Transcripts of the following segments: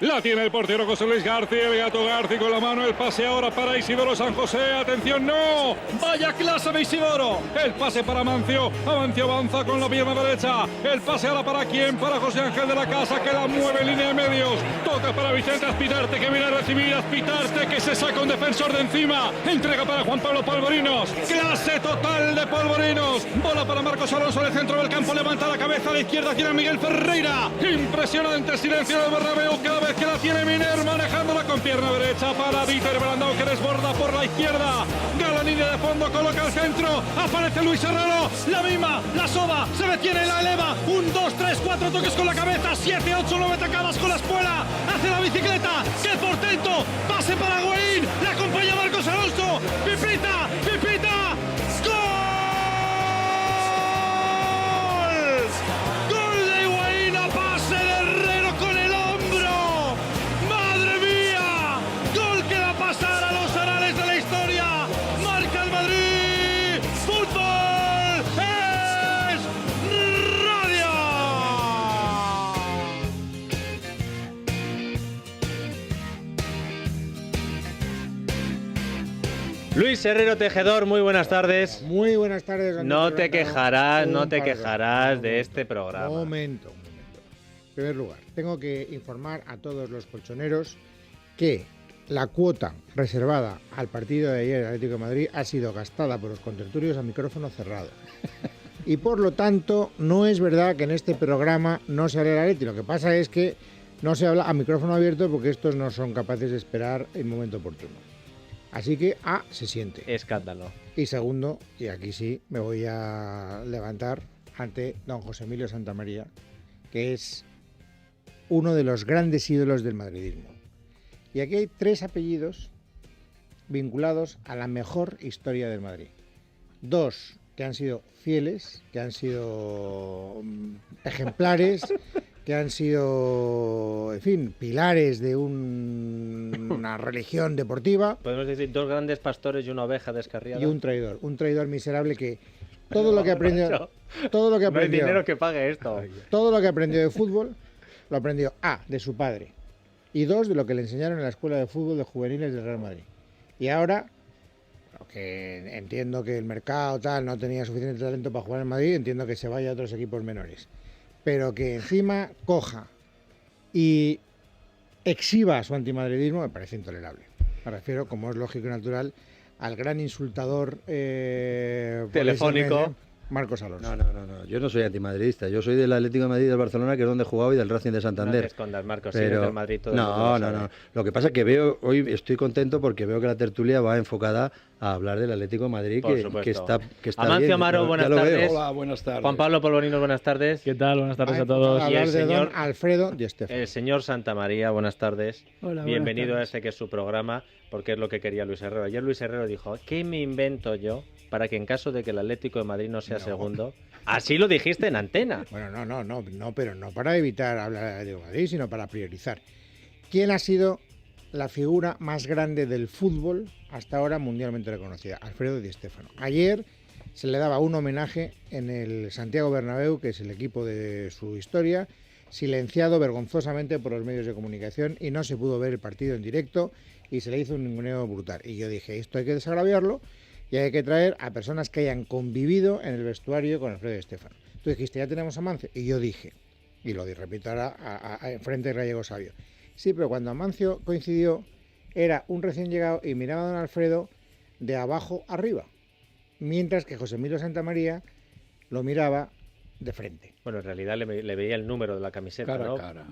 La tiene el portero José Luis García, el Gato García con la mano, el pase ahora para Isidoro San José, atención, no, vaya clase de Isidoro, el pase para Amancio, Amancio avanza con la pierna derecha, el pase ahora para quién, para José Ángel de la Casa, que la mueve en línea de medios, toca para Vicente Azpitarte, que viene a recibir, Azpitarte, que se saca un defensor de encima, entrega para Juan Pablo Polvorinos, clase total de Polvorinos, bola para Marcos Alonso del centro del campo, levanta la cabeza a la izquierda, tiene a Miguel Ferreira, impresionante silencio del Bernabéu, cada vez que la tiene Miner, manejándola con pierna derecha para Dieter Brandao, que desborda por la izquierda, gana línea de fondo, coloca al centro, aparece Luis Herrero, la misma, la soba, se detiene, la eleva, 1, 2, 3, 4 toques con la cabeza, 7, 8, 9 tacadas con la espuela, hace la bicicleta, qué portento, pase para Higuaín, la acompaña Marcos Alonso, pipita, pipita, ¡gol! ¡Gol de Higuaín a pase de Herrero con el hombro! ¡Madre mía! ¡Gol que va a pasar a los anales de la historia! ¡Marca el Madrid! ¡Fútbol es radio! Luis Herrero Tejedor, muy buenas tardes. Muy buenas tardes. No te quejarás de este programa. Un momento. En primer lugar, tengo que informar a todos los colchoneros que la cuota reservada al partido de ayer del Atlético de Madrid ha sido gastada por los contertulios a micrófono cerrado. Y por lo tanto, no es verdad que en este programa no se hable el Atlético. Lo que pasa es que no se habla a micrófono abierto porque estos no son capaces de esperar el momento oportuno. Así que se siente. Escándalo. Y segundo, y aquí sí me voy a levantar ante don José Emilio Santamaría, que es uno de los grandes ídolos del madridismo. Y aquí hay 3 apellidos vinculados a la mejor historia del Madrid. 2 que han sido fieles, que han sido ejemplares, que han sido, en fin, pilares de una religión deportiva. Podemos decir 2 grandes pastores y una oveja descarriada. Y un traidor miserable que todo lo que aprendió, no hay dinero que pague esto. Todo lo que aprendió de fútbol lo aprendió de su padre y 2 de lo que le enseñaron en la escuela de fútbol de juveniles del Real Madrid. Y ahora, que entiendo que el mercado no tenía suficiente talento para jugar en Madrid, entiendo que se vaya a otros equipos menores. Pero que encima coja y exhiba su antimadridismo me parece intolerable. Me refiero, como es lógico y natural, al gran insultador telefónico Marcos Alonso. No, yo no soy antimadridista, yo soy del Atlético de Madrid, del Barcelona, que es donde jugaba, y del Racing de Santander. No te escondas, Marcos, si eres del Madrid todo el mundo lo sabe. No. Lo que pasa es que hoy estoy contento porque veo que la tertulia va enfocada a hablar del Atlético de Madrid, que está Amancio bien. Amaro, buenas tardes. Hola, buenas tardes. Juan Pablo Polvorinos, buenas tardes. ¿Qué tal? Buenas tardes a todos. Y el señor Alfredo Di Stéfano. El señor Santamaría, buenas tardes. Hola, bienvenido buenas tardes. a este que es su programa, porque es lo que quería Luis Herrero. Ayer Luis Herrero dijo, ¿qué me invento yo para que en caso de que el Atlético de Madrid no sea segundo? Así lo dijiste en antena. Bueno, no, pero no para evitar hablar del Atlético de Madrid, sino para priorizar. ¿Quién ha sido la figura más grande del fútbol hasta ahora mundialmente reconocida? Alfredo Di Stéfano. Ayer se le daba un homenaje en el Santiago Bernabéu, que es el equipo de su historia, silenciado vergonzosamente por los medios de comunicación y no se pudo ver el partido en directo y se le hizo un ninguneo brutal. Y yo dije, esto hay que desagraviarlo y hay que traer a personas que hayan convivido en el vestuario con Alfredo Di Stéfano. Tú dijiste, ya tenemos a Amancio. Y yo dije, y lo repito ahora frente a Gallego Sabio, sí, pero cuando Amancio coincidió, era un recién llegado y miraba a don Alfredo de abajo arriba, mientras que José Emilio Santamaría lo miraba de frente. Bueno, en realidad le veía el número de la camiseta, Cara ¿no? a cara.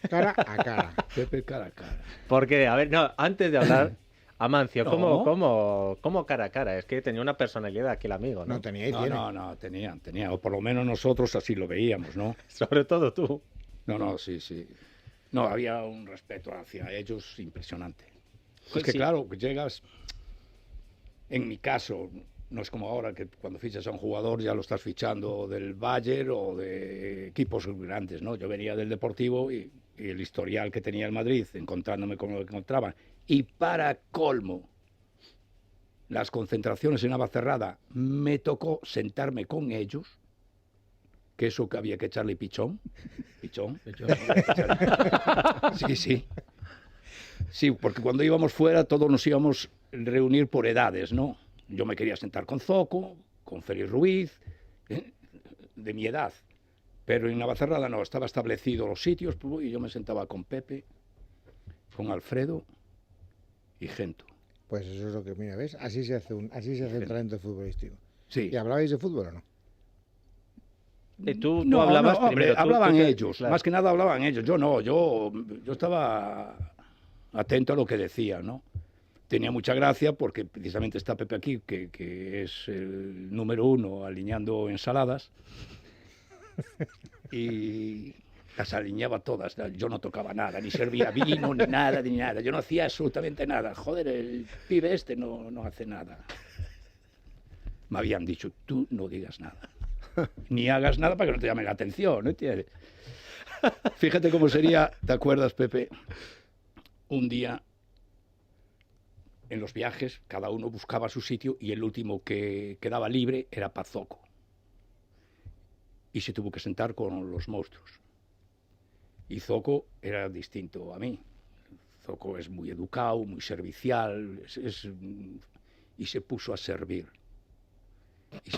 Cara a cara. Pepe, cara a cara. Porque, a ver, no, antes de hablar, Amancio, No. ¿cómo cara a cara? Es que tenía una personalidad aquí el amigo, ¿no? No tenía y No, tiene. tenía. O por lo menos nosotros así lo veíamos, ¿no? Sobre todo tú. No, sí. No, había un respeto hacia ellos impresionante. Pues Es que sí. claro, que llegas, en mi caso, no es como ahora que cuando fichas a un jugador ya lo estás fichando del Bayern o de equipos grandes, ¿no? Yo venía del Deportivo y el historial que tenía el Madrid, encontrándome con lo que encontraban. Y para colmo, las concentraciones en Navacerrada, me tocó sentarme con ellos, que eso que había que echarle pichón. Sí. Sí, porque cuando íbamos fuera todos nos íbamos a reunir por edades, ¿no? Yo me quería sentar con Zoco, con Félix Ruiz, de mi edad. Pero en Navacerrada no, estaba establecido los sitios y yo me sentaba con Pepe, con Alfredo y Gento. Pues eso es lo que, mira, ¿ves? Así se hace un talento futbolístico. Sí. ¿Y hablabais de fútbol o no? Tú hablabas primero. Hablaban ellos, claro. Más que nada hablaban ellos. Yo no, yo estaba atento a lo que decía, ¿no? Tenía mucha gracia porque precisamente está Pepe aquí, que es el número 1 alineando ensaladas. Y las alineaba todas. Yo no tocaba nada, ni servía vino, ni nada. Yo no hacía absolutamente nada. Joder, el pibe este no hace nada. Me habían dicho, tú no digas nada. Ni hagas nada para que no te llame la atención, ¿no entiendes? Fíjate cómo sería, ¿te acuerdas, Pepe? Un día, en los viajes, cada uno buscaba su sitio y el último que quedaba libre era Pazoco. Y se tuvo que sentar con los monstruos. Y Zoco era distinto a mí. Zoco es muy educado, muy servicial, y se puso a servir. Y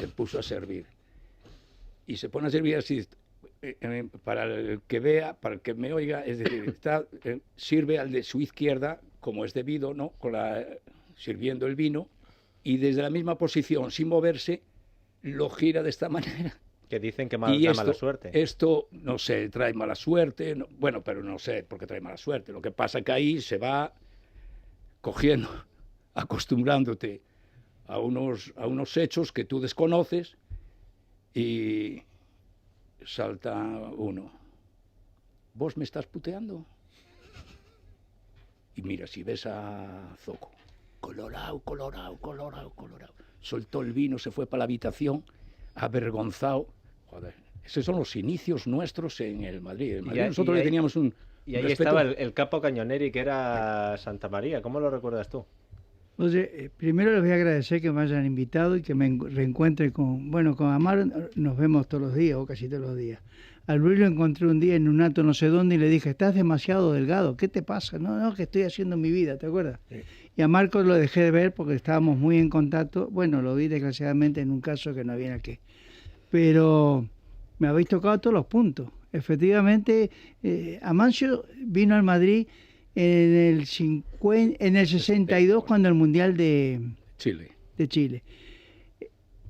se pone a servir así, para el que vea, para el que me oiga, es decir, sirve al de su izquierda, como es debido, ¿no? Sirviendo el vino, y desde la misma posición, sin moverse, lo gira de esta manera. Que dicen que da mala suerte. Esto, no sé, trae mala suerte. No, bueno, pero no sé por qué trae mala suerte. Lo que pasa es que ahí se va cogiendo, acostumbrándote a unos hechos que tú desconoces y salta uno. ¿Vos me estás puteando? Y mira, si ves a Zoco, colorado. Soltó el vino, se fue para la habitación, avergonzado. Joder, esos son los inicios nuestros en el Madrid. Nosotros le teníamos un Y ahí respeto. estaba el capo Cañoneri, que era Santa María. ¿Cómo lo recuerdas tú? Oye, primero les voy a agradecer que me hayan invitado y que me reencuentre con Amar. Nos vemos todos los días o casi todos los días. Al Luis lo encontré un día en un acto no sé dónde y le dije, estás demasiado delgado, ¿qué te pasa? No, que estoy haciendo mi vida, ¿te acuerdas? Sí. Y a Marcos lo dejé de ver porque estábamos muy en contacto. Bueno, lo vi desgraciadamente en un caso que no había qué. Pero me habéis tocado todos los puntos. Efectivamente, Amancio vino al Madrid en el 62 cuando el Mundial de Chile.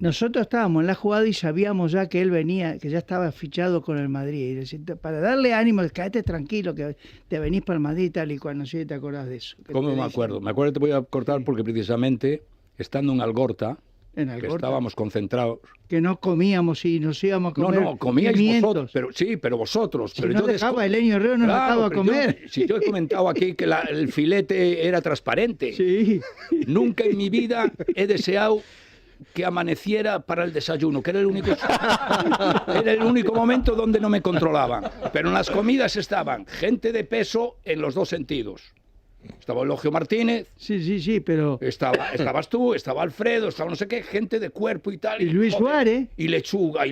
Nosotros estábamos en la jugada y sabíamos ya que él venía, que ya estaba fichado con el Madrid. Y decir, para darle ánimo, quédate tranquilo, que te venís para el Madrid y tal y cual. No sé si te acordás de eso. ¿Cómo me acuerdo? Me acuerdo, te voy a cortar porque precisamente, estando en Algorta, que estábamos concentrados. Que no comíamos y nos íbamos a comer. No, comíais vosotros, pero vosotros. Si pero no dejaba Elenio Herrero, no dejaba comer. Yo he comentado aquí que el filete era transparente. Sí. Nunca en mi vida he deseado que amaneciera para el desayuno, que era el único momento donde no me controlaban. Pero en las comidas estaban gente de peso en los dos sentidos. Estaba Eulogio Martínez. Sí, pero... Estabas tú, estaba Alfredo, estaba no sé qué, gente de cuerpo y tal. Y Luis Suárez. Y lechuga,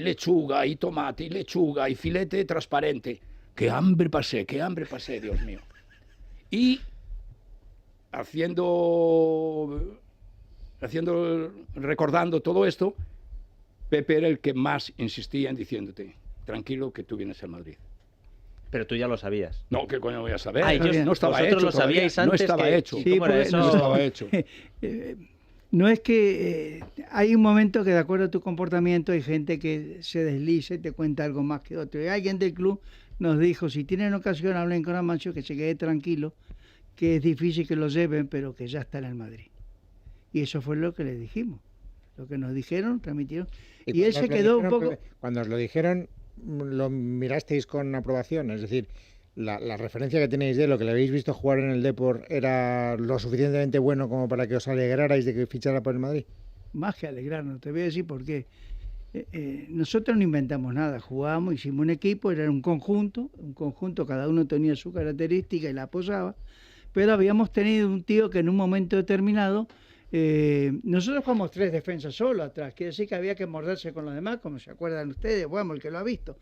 y tomate, y lechuga, y filete transparente. Qué hambre pasé, Dios mío. Y recordando todo esto, Pepe era el que más insistía en diciéndote, tranquilo que tú vienes al Madrid. Pero tú ya lo sabías. No, ¿qué coño voy a saber? No estaba hecho. Lo sabíais antes. No estaba hecho. Sí, ¿Cómo era eso? No estaba hecho. No es que hay un momento que de acuerdo a tu comportamiento hay gente que se desliza y te cuenta algo más que otro. Y alguien del club nos dijo, si tienen ocasión hablen con Amancio, que se quede tranquilo, que es difícil que lo lleven, pero que ya está en el Madrid. Y eso fue lo que le dijimos. Lo que nos dijeron, transmitieron. Y él se quedó un poco... Cuando os lo dijeron, ¿lo mirasteis con aprobación? Es decir, la referencia que tenéis de lo que le habéis visto jugar en el Depor era lo suficientemente bueno como para que os alegrarais de que fichara por el Madrid. Más que alegrarnos, te voy a decir por qué. Nosotros no inventamos nada, jugábamos, hicimos un equipo, era un conjunto, cada uno tenía su característica y la apoyaba, pero habíamos tenido un tío que en un momento determinado, nosotros jugamos 3 defensas solo atrás, quiere decir que había que morderse con los demás, como se acuerdan ustedes, bueno, el que lo ha visto,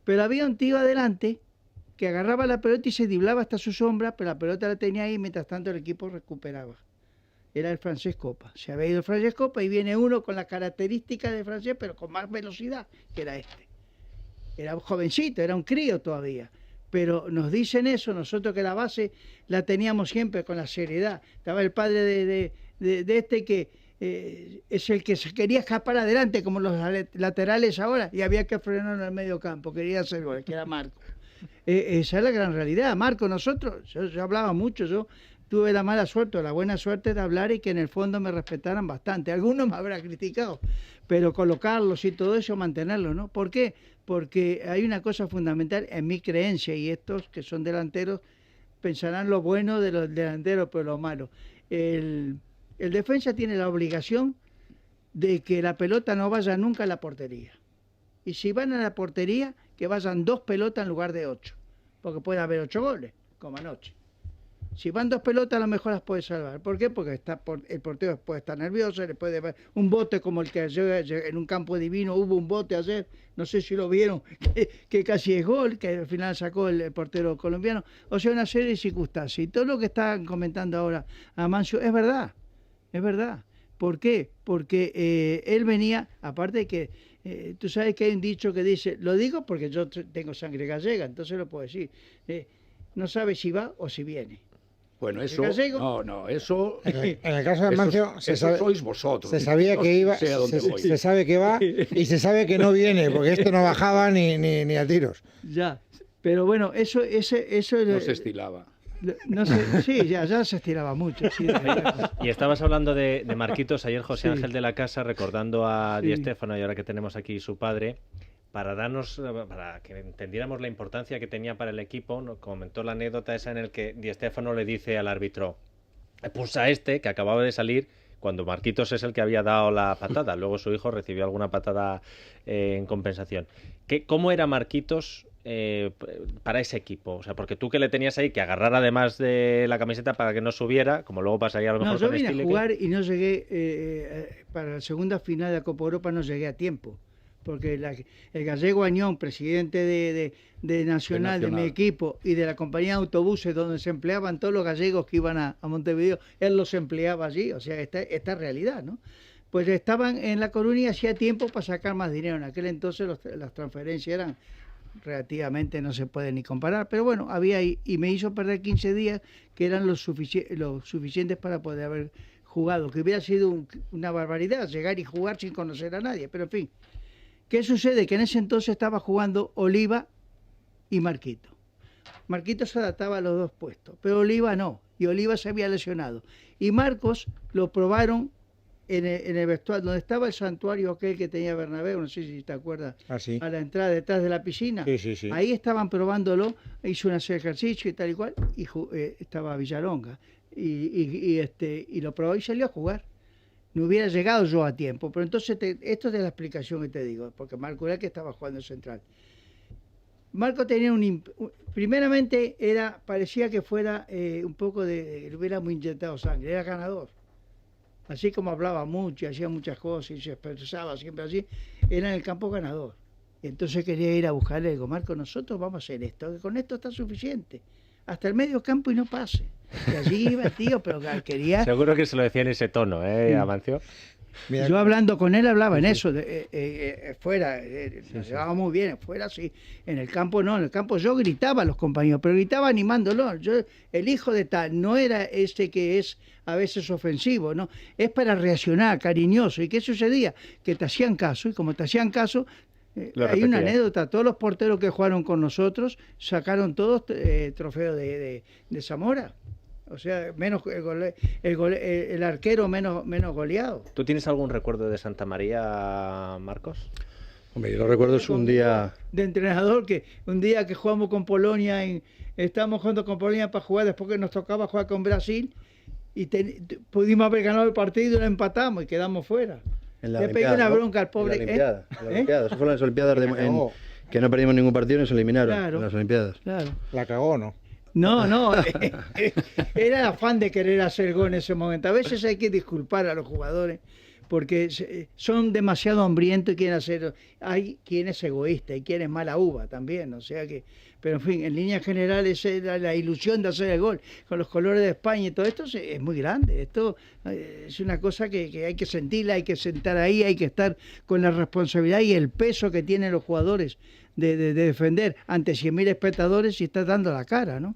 pero había un tío adelante que agarraba la pelota y se driblaba hasta su sombra, pero la pelota la tenía ahí mientras tanto el equipo recuperaba. Era el francés Copa. Se había ido el francés Copa y viene uno con las características del francés, pero con más velocidad, que era este. Era un jovencito, era un crío todavía. Pero nos dicen eso, nosotros que la base la teníamos siempre con la seriedad. Estaba el padre de este que es el que se quería escapar adelante, como los laterales ahora, y había que frenarlo en el medio campo, quería hacer gol, que era Marco. Esa es la gran realidad. Marco, yo hablaba mucho, yo tuve la mala suerte o la buena suerte de hablar y que en el fondo me respetaran bastante. Algunos me habrán criticado, pero colocarlos y todo eso, mantenerlos, ¿no? ¿Por qué? Porque hay una cosa fundamental en mi creencia, y estos que son delanteros pensarán lo bueno de los delanteros, pero lo malo. El defensa tiene la obligación de que la pelota no vaya nunca a la portería. Y si van a la portería, que vayan 2 pelotas en lugar de 8, porque puede haber 8 goles, como anoche. Si van 2 pelotas, a lo mejor las puede salvar. ¿Por qué? Porque el portero puede estar nervioso, le puede ver un bote como el que ayer en un campo divino hubo un bote ayer, no sé si lo vieron, que casi es gol, que al final sacó el portero colombiano. O sea, una serie de circunstancias. Y todo lo que están comentando ahora Amancio es verdad, es verdad. ¿Por qué? Porque él venía, aparte de que tú sabes que hay un dicho que dice, lo digo porque yo tengo sangre gallega, entonces lo puedo decir, no sabe si va o si viene. Bueno, eso, no, eso... En el caso de Amancio, sois vosotros. Se sabía que iba, se sabe que va y se sabe que no viene, porque esto no bajaba ni a tiros. Ya, pero bueno, eso no se estilaba. No sé, sí, ya se estiraba mucho. Sí, y estabas hablando de Marquitos, ayer José Ángel de la Casa, recordando a Di Stéfano, y ahora que tenemos aquí su padre, para que entendiéramos la importancia que tenía para el equipo, nos comentó la anécdota esa en el que Di Stéfano le dice al árbitro, pulsa que acababa de salir, cuando Marquitos es el que había dado la patada. Luego su hijo recibió alguna patada en compensación. ¿Cómo era Marquitos para ese equipo? O sea, porque tú que le tenías ahí que agarrar además de la camiseta para que no subiera, como luego pasaría a lo mejor con Stile. No, yo vine a jugar y no llegué, para la segunda final de la Copa Europa no llegué a tiempo. Porque el gallego Añón, presidente de Nacional, de mi equipo, y de la compañía de autobuses donde se empleaban todos los gallegos que iban a Montevideo, él los empleaba allí, o sea, esta realidad, ¿no? Pues estaban en La Coruña hacía tiempo para sacar más dinero. En aquel entonces las transferencias eran relativamente, no se puede ni comparar, pero bueno, había ahí, y me hizo perder 15 días que eran los suficientes para poder haber jugado, que hubiera sido una barbaridad llegar y jugar sin conocer a nadie, pero en fin. ¿Qué sucede? Que en ese entonces estaba jugando Oliva y Marquito. Marquito se adaptaba a los 2 puestos, pero Oliva no, y Oliva se había lesionado. Y Marcos lo probaron en el vestuario, donde estaba el santuario aquel que tenía Bernabéu, no sé si te acuerdas, sí. A la entrada detrás de la piscina. Sí. Ahí estaban probándolo, hizo un ejercicio y tal y cual, y estaba Villalonga, y lo probó y salió a jugar. No hubiera llegado yo a tiempo, pero entonces esto es de la explicación que te digo, porque Marco era el que estaba jugando central. Marco tenía primeramente parecía que fuera un poco le hubiéramos inyectado sangre, era ganador. Así como hablaba mucho, hacía muchas cosas y se expresaba siempre así, era en el campo ganador. Y entonces quería ir a buscarle, le digo, Marco, nosotros vamos a hacer esto, que con esto está suficiente. Hasta el medio campo y no pase. Y allí iba el tío, pero quería... Seguro que se lo decía en ese tono, Amancio. Mira, yo hablando con él hablaba en eso, fuera, nos llevaba muy bien, fuera sí, en el campo no, en el campo yo gritaba a los compañeros, pero gritaba animándolo, el hijo de tal, no era este que es a veces ofensivo, no, es para reaccionar, cariñoso. ¿Y qué sucedía? Que te hacían caso, y como te hacían caso... hay una anécdota, todos los porteros que jugaron con nosotros sacaron todos trofeos de Zamora. O sea, menos el arquero menos goleado. ¿Tú tienes algún recuerdo de Santa María, Marcos? Hombre, yo lo recuerdo es un día... De entrenador, que un día que jugamos con Polonia, estábamos jugando con Polonia para jugar, después que nos tocaba jugar con Brasil, y pudimos haber ganado el partido y lo empatamos y quedamos fuera. Le pegué una bronca al pobre. En las Olimpiadas. Eso fueron las Olimpiadas que no perdimos ningún partido y nos eliminaron en las Olimpiadas. Claro. La cagó, ¿no? No, era el afán de querer hacer gol en ese momento. A veces hay que disculpar a los jugadores porque son demasiado hambrientos y quieren hacer... Hay quien es egoísta y quien es mala uva también, o sea que... Pero en fin, en líneas generales era la ilusión de hacer el gol, con los colores de España y todo esto es muy grande. Esto es una cosa que hay que sentirla, hay que sentar ahí, hay que estar con la responsabilidad y el peso que tienen los jugadores de defender ante 100.000 espectadores y está dando la cara, ¿no?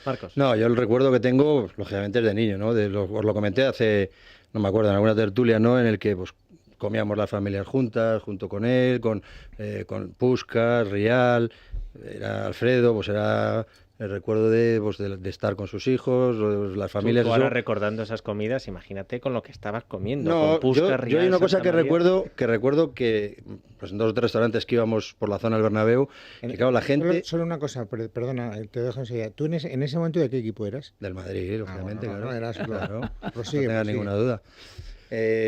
Marcos. No, yo el recuerdo que tengo, lógicamente, es de niño, ¿no? Os lo comenté hace, no me acuerdo, en alguna tertulia, ¿no? En el que pues comíamos las familias juntas, junto con él, con Puskás, Rial, era Alfredo, pues era el recuerdo de estar con sus hijos, las familias. Tú ahora recordando esas comidas, imagínate con lo que estabas comiendo. No, con Puskás, yo Rial, hay una cosa Santa que recuerdo que pues en 2 o 3 restaurantes que íbamos por la zona del Bernabéu, que claro, la gente... Solo una cosa, perdona, te dejo enseguida. ¿Tú en ese momento de qué equipo eras? Del Madrid, lógicamente, bueno, claro. no, eras, claro. Prosigue, No tenga ninguna duda.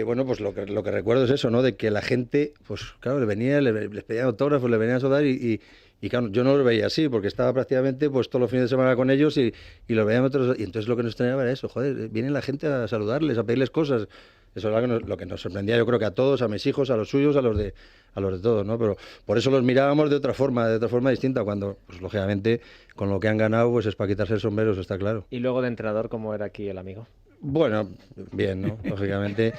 Bueno, pues lo que recuerdo es eso, ¿no? De que la gente, pues claro, les pedían autógrafos, le venían a saludar y claro, yo no los veía así, porque estaba prácticamente pues todos los fines de semana con ellos y los veíamos otros. Y entonces lo que nos extrañaba era eso, joder, viene la gente a saludarles, a pedirles cosas. Eso era lo que nos sorprendía, yo creo que a todos, a mis hijos, a los suyos, a los de todos, ¿no? Pero por eso los mirábamos de otra forma distinta, cuando, pues lógicamente, con lo que han ganado, pues es para quitarse el sombrero, eso está claro. Y luego de entrenador, ¿cómo era aquí el amigo? Bueno, bien, ¿no? Lógicamente.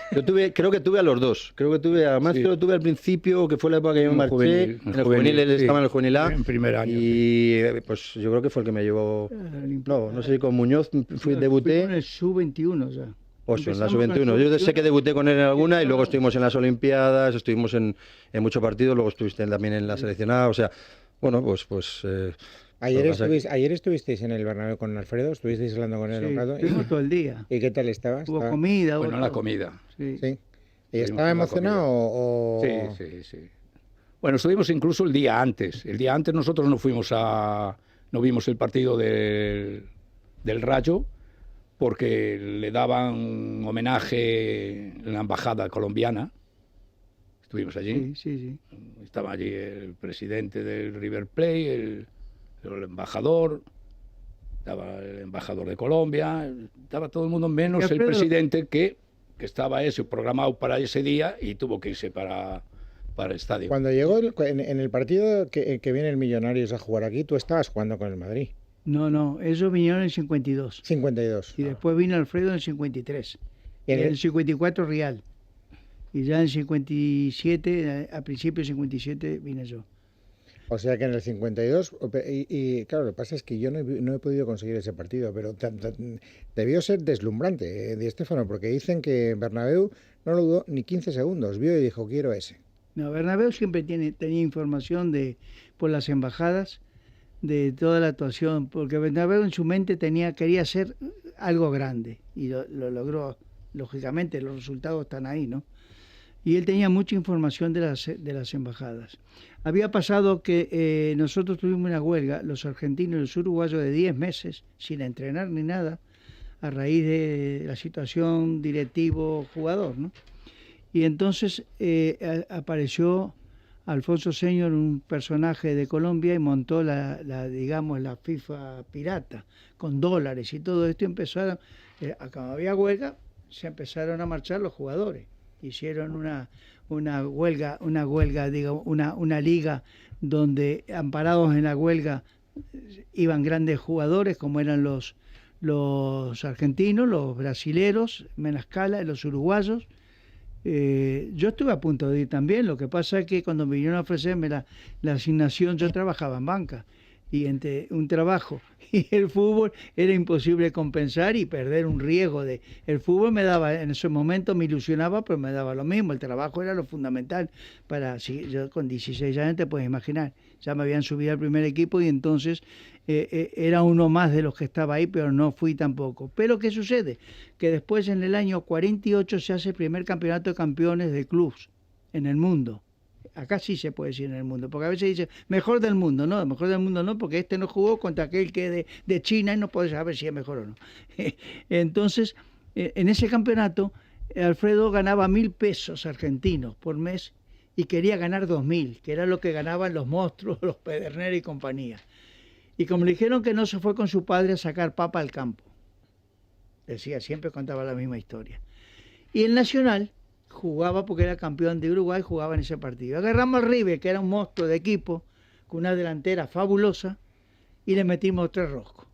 Creo que tuve a los dos. Creo que tuve a Mancio, tuve al principio, que fue la época que yo me marché. En el juvenil, él estaba en el juvenil A. En primer año. Y pues yo creo que fue el que me llevó. No sé si con Muñoz debuté. En el sub-21 ya. 8, en la sub-21. Yo sé que debuté con él en alguna y luego estuvimos en las Olimpiadas, estuvimos en muchos partidos, luego estuviste también en la seleccionada. O sea, bueno, pues ayer estuvisteis en el Bernabéu con Alfredo, estuvisteis hablando con él un rato. Estuvimos todo el día. ¿Y qué tal estabas? Hubo comida. Bueno, la comida. Sí. ¿Y estaba emocionado o...? Sí. Bueno, estuvimos incluso el día antes. El día antes nosotros no vimos el partido del Rayo porque le daban homenaje en la embajada colombiana. Estuvimos allí. Sí. Estaba allí el presidente del River Plate, el embajador, estaba el embajador de Colombia, estaba todo el mundo menos el presidente que estaba programado para ese día y tuvo que irse para el estadio. Cuando llegó en el partido que viene el Millonarios a jugar aquí, tú estabas jugando con el Madrid. No, ellos vinieron en el 52. 52. Y después vino Alfredo en el 53. Y en el 54 Rial. Y ya en el 57, a principios del 57, vine yo. O sea que en el 52, y claro, lo que pasa es que yo no he podido conseguir ese partido, pero debió ser deslumbrante, Di Stéfano, porque dicen que Bernabéu no lo dudó ni 15 segundos, vio y dijo, quiero ese. No, Bernabéu siempre tenía información por las embajadas de toda la actuación, porque Bernabéu en su mente quería hacer algo grande, y lo logró, lógicamente, los resultados están ahí, ¿no? Y él tenía mucha información de las embajadas. Había pasado que nosotros tuvimos una huelga, los argentinos y los uruguayos, de 10 meses, sin entrenar ni nada, a raíz de la situación directivo-jugador, ¿no? Y entonces apareció Alfonso Señor, un personaje de Colombia, y montó la FIFA pirata, con dólares y todo esto, y empezaron, cuando había huelga, se empezaron a marchar los jugadores. Hicieron una liga donde, amparados en la huelga, iban grandes jugadores como eran los argentinos, los brasileros, Menascala, los uruguayos. Yo estuve a punto de ir también, lo que pasa es que cuando me vinieron a ofrecerme la asignación, yo trabajaba en banca, y entre un trabajo y el fútbol era imposible compensar y perder un riesgo el fútbol me daba, en ese momento me ilusionaba, pero me daba lo mismo, el trabajo era lo fundamental yo con 16 años te puedes imaginar, ya me habían subido al primer equipo y entonces era uno más de los que estaba ahí, pero no fui tampoco. Pero ¿qué sucede? Que después, en el año 48, se hace el primer campeonato de campeones de clubs en el mundo. Acá sí se puede decir en el mundo, porque a veces dice mejor del mundo, no, mejor del mundo no, porque este no jugó contra aquel que de China y no puede saber si es mejor o no. Entonces, en ese campeonato, Alfredo ganaba 1.000 pesos argentinos por mes y quería ganar 2.000, que era lo que ganaban los monstruos, los Pedernera y compañía. Y como le dijeron que no, se fue con su padre a sacar papa al campo. Decía, siempre contaba la misma historia. Y el Nacional jugaba porque era campeón de Uruguay, jugaba en ese partido. Agarramos al River, que era un monstruo de equipo, con una delantera fabulosa, y le metimos 3 roscos.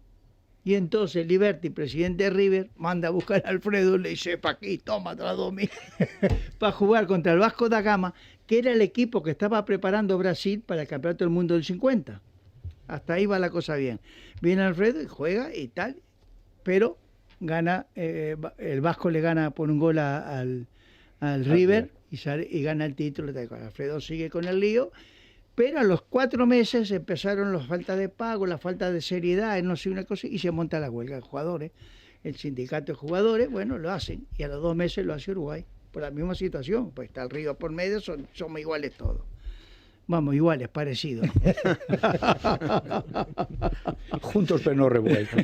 Y entonces Liberty, presidente de River, manda a buscar a Alfredo y le dice, pa' aquí, toma, Tradomí, para jugar contra el Vasco da Gama, que era el equipo que estaba preparando Brasil para el Campeonato del Mundo del 50. Hasta ahí va la cosa bien. Viene Alfredo y juega y tal, pero gana, el Vasco le gana por un gol al River y gana el título. Alfredo sigue con el lío. Pero a los 4 meses empezaron las faltas de pago, la falta de seriedad, no sé, una cosa, y se monta la huelga de jugadores. El sindicato de jugadores, bueno, lo hacen. Y a los 2 meses lo hace Uruguay, por la misma situación. Pues está el Río por medio, somos iguales todos. Vamos, iguales, parecidos. Juntos pero no revueltos.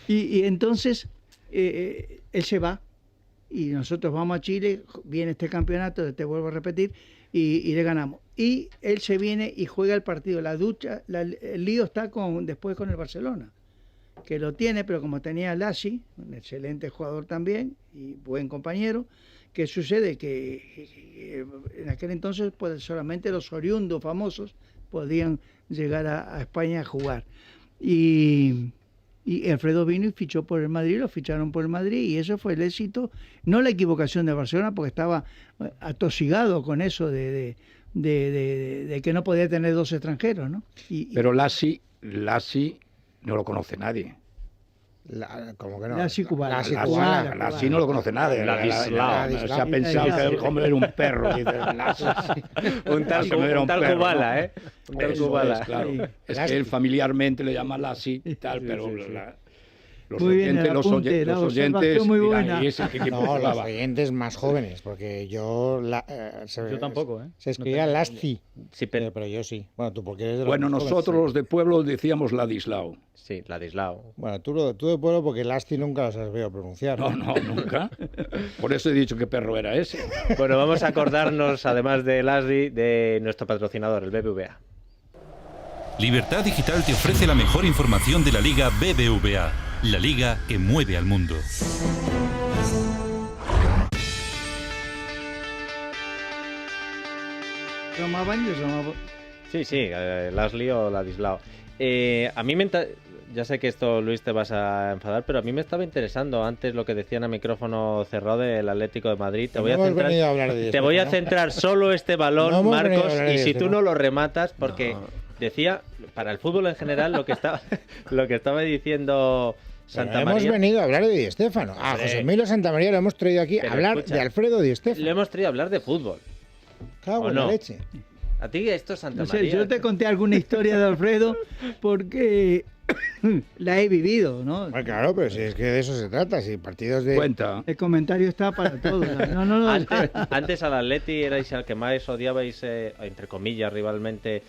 y entonces él se va y nosotros vamos a Chile, viene este campeonato, te vuelvo a repetir, y le ganamos. Y él se viene y juega el partido. El lío está después con el Barcelona, que lo tiene, pero como tenía a Lassi, un excelente jugador también y buen compañero, ¿qué sucede? Que en aquel entonces pues, solamente los oriundos famosos podían llegar a España a jugar. Y Alfredo vino y fichó por el Madrid, lo ficharon por el Madrid, y eso fue el éxito, no la equivocación de Barcelona, porque estaba atosigado con eso de que no podía tener 2 extranjeros, ¿no? Pero Lassi no lo conoce nadie. ¿Cómo que no? Lassi Kubala. Lassi no lo conoce nadie. Se ha pensado que el hombre era un perro. Dice, un tal Kubala, ¿eh? Un tal Kubala. Claro. Es que él familiarmente le llama Lassi y tal, pero los muy bien, oyentes, los oyentes muy dirán, buena. ¿y ese qué equipo No, los jugaba? oyentes más jóvenes, porque yo... Yo tampoco, ¿eh? Se escribía Lasci, Sí, pero yo sí. Bueno, tú porque eres de los Bueno, más nosotros jóvenes, los de pueblo decíamos Ladislao. Sí, Ladislao. Bueno, tú de pueblo porque Lasci nunca los has veo pronunciar. No, nunca. Por eso he dicho qué perro era ese. Bueno, vamos a acordarnos, además de Lasdi, de nuestro patrocinador, el BBVA. Libertad Digital te ofrece la mejor información de la Liga BBVA, la liga que mueve al mundo. Sí, Lasli o Ladislao. A mí ya sé que esto, Luis, te vas a enfadar, pero a mí me estaba interesando antes lo que decían a micrófono cerrado del Atlético de Madrid. Te voy a centrar solo este balón, Marcos, y si tú no lo rematas, porque decía, para el fútbol en general, lo que estaba diciendo Santa María. Hemos venido a hablar de Di Stéfano. A José Emilio Santamaría lo hemos traído aquí a hablar de Alfredo Di Stéfano. Lo hemos traído a hablar de fútbol. Cago en la leche. A ti esto es Santa No sé, María. yo te conté alguna historia de Alfredo porque la he vivido, ¿no? Bueno, claro, pero si es que de eso se trata, si partidos de... Cuenta. El comentario está para todos. No. Antes al Atleti erais al que más odiabais, entre comillas, rivalmente,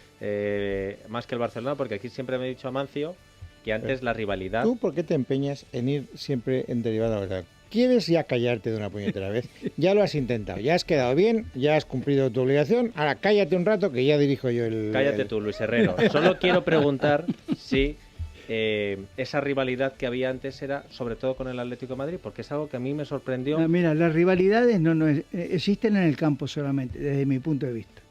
más que el Barcelona, porque aquí siempre me he dicho a Mancio que antes la rivalidad... ¿Tú por qué te empeñas en ir siempre en derivada verdad? ¿Quieres ya callarte de una puñetera vez? Ya lo has intentado, ya has quedado bien, ya has cumplido tu obligación, ahora cállate un rato que ya dirijo yo el... Cállate tú, Luis Herrero. Solo quiero preguntar si esa rivalidad que había antes era sobre todo con el Atlético de Madrid, porque es algo que a mí me sorprendió. No, mira, las rivalidades no existen en el campo solamente, desde mi punto de vista.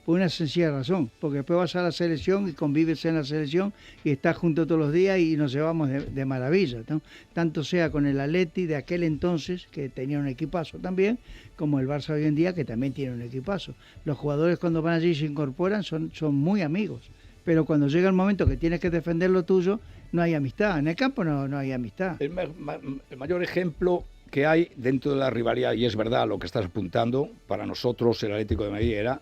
Por una sencilla razón, porque después vas a la selección y convives en la selección y estás juntos todos los días y nos llevamos de maravilla, ¿no? Tanto sea con el Atleti de aquel entonces, que tenía un equipazo también, como el Barça hoy en día, que también tiene un equipazo. Los jugadores cuando van allí y se incorporan son muy amigos, pero cuando llega el momento que tienes que defender lo tuyo, no hay amistad. En el campo no hay amistad. El mayor ejemplo que hay dentro de la rivalidad, y es verdad lo que estás apuntando, para nosotros el Atlético de Madrid era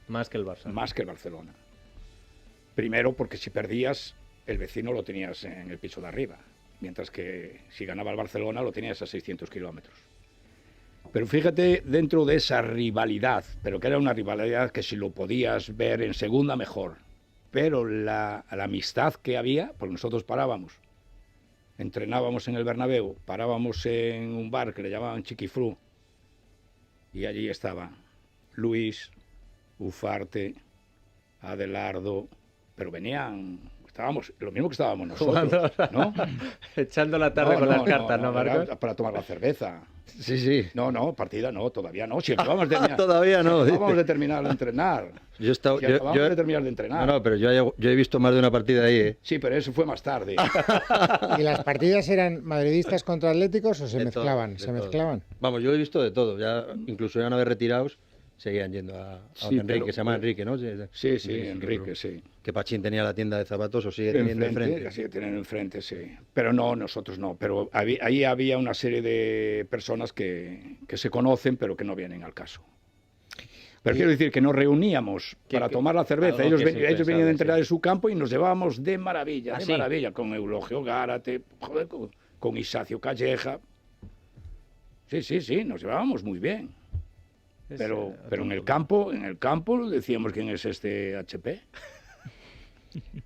más que el Barça. Más que el Barcelona. Primero porque si perdías, el vecino lo tenías en el piso de arriba, mientras que si ganaba el Barcelona lo tenías a 600 kilómetros. Pero fíjate, dentro de esa rivalidad, pero que era una rivalidad que si lo podías ver en segunda, mejor. Pero la amistad que había, porque nosotros parábamos, entrenábamos en el Bernabéu, parábamos en un bar que le llamaban Chiquifru, y allí estaba Luis, Ufarte, Adelardo, pero venían estábamos lo mismo que estábamos nosotros, ¿no? Echando la tarde con las cartas, ¿no, Marcos? Era para tomar la cerveza. Sí, sí. No, partida no, todavía no. Si acabamos de terminar, Todavía no, si acabamos dice. de terminar de entrenar. Yo he estado, Si acabamos de terminar de entrenar. No, pero yo he visto más de una partida ahí, ¿eh? Sí, pero eso fue más tarde. ¿Y las partidas eran madridistas contra atléticos o se De todo, mezclaban? de ¿Se todo. mezclaban? Vamos, yo he visto de todo. Ya, incluso ya una vez retirados, seguían yendo a Sí, Enrique, pero- que se llama Enrique, ¿no? Sí, Enrique, sí. Que Pachín tenía la tienda de zapatos o sigue teniendo enfrente. Que sigue teniendo enfrente, sí. Pero no, nosotros no. Pero ahí había una serie de personas que se conocen, pero que no vienen al caso. Pero quiero decir que nos reuníamos para tomar la cerveza. algo Ellos, que es ellos venían de impensable, entrenar sí. en su campo y nos llevábamos de maravilla, ¿Ah, sí? con Eulogio Gárate, joder, con Isacio Calleja. Sí, nos llevábamos muy bien. Pero en el campo decíamos quién es este HP.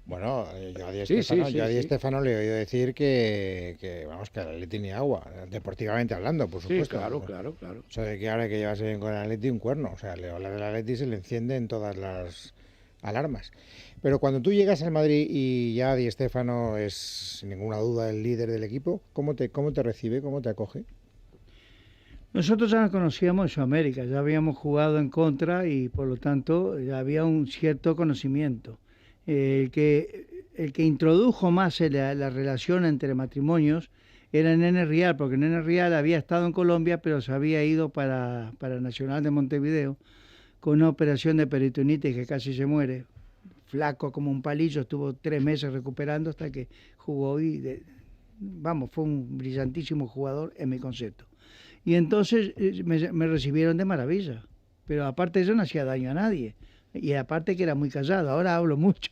Bueno, yo a Di Sí, Stéfano, sí, yo a Di sí. Stéfano le he oído decir que vamos, que el Atleti ni agua, deportivamente hablando, por Sí, supuesto. claro. Eso de que ahora que llevarse bien con el Atleti, un cuerno. O sea, le habla del Atleti y se le encienden todas las alarmas. Pero cuando tú llegas al Madrid y ya Di Stéfano es, sin ninguna duda, el líder del equipo, ¿cómo te recibe, cómo te acoge? Nosotros ya nos conocíamos en Sudamérica, ya habíamos jugado en contra y por lo tanto ya había un cierto conocimiento. El que introdujo más la relación entre matrimonios era Nene Rial, porque Nene Rial había estado en Colombia, pero se había ido para Nacional de Montevideo con una operación de peritonitis que casi se muere. Flaco como un palillo, estuvo 3 meses recuperando hasta que jugó y, fue un brillantísimo jugador en mi concepto. Y entonces me recibieron de maravilla, pero aparte de eso no hacía daño a nadie. Y aparte que era muy callado, ahora hablo mucho,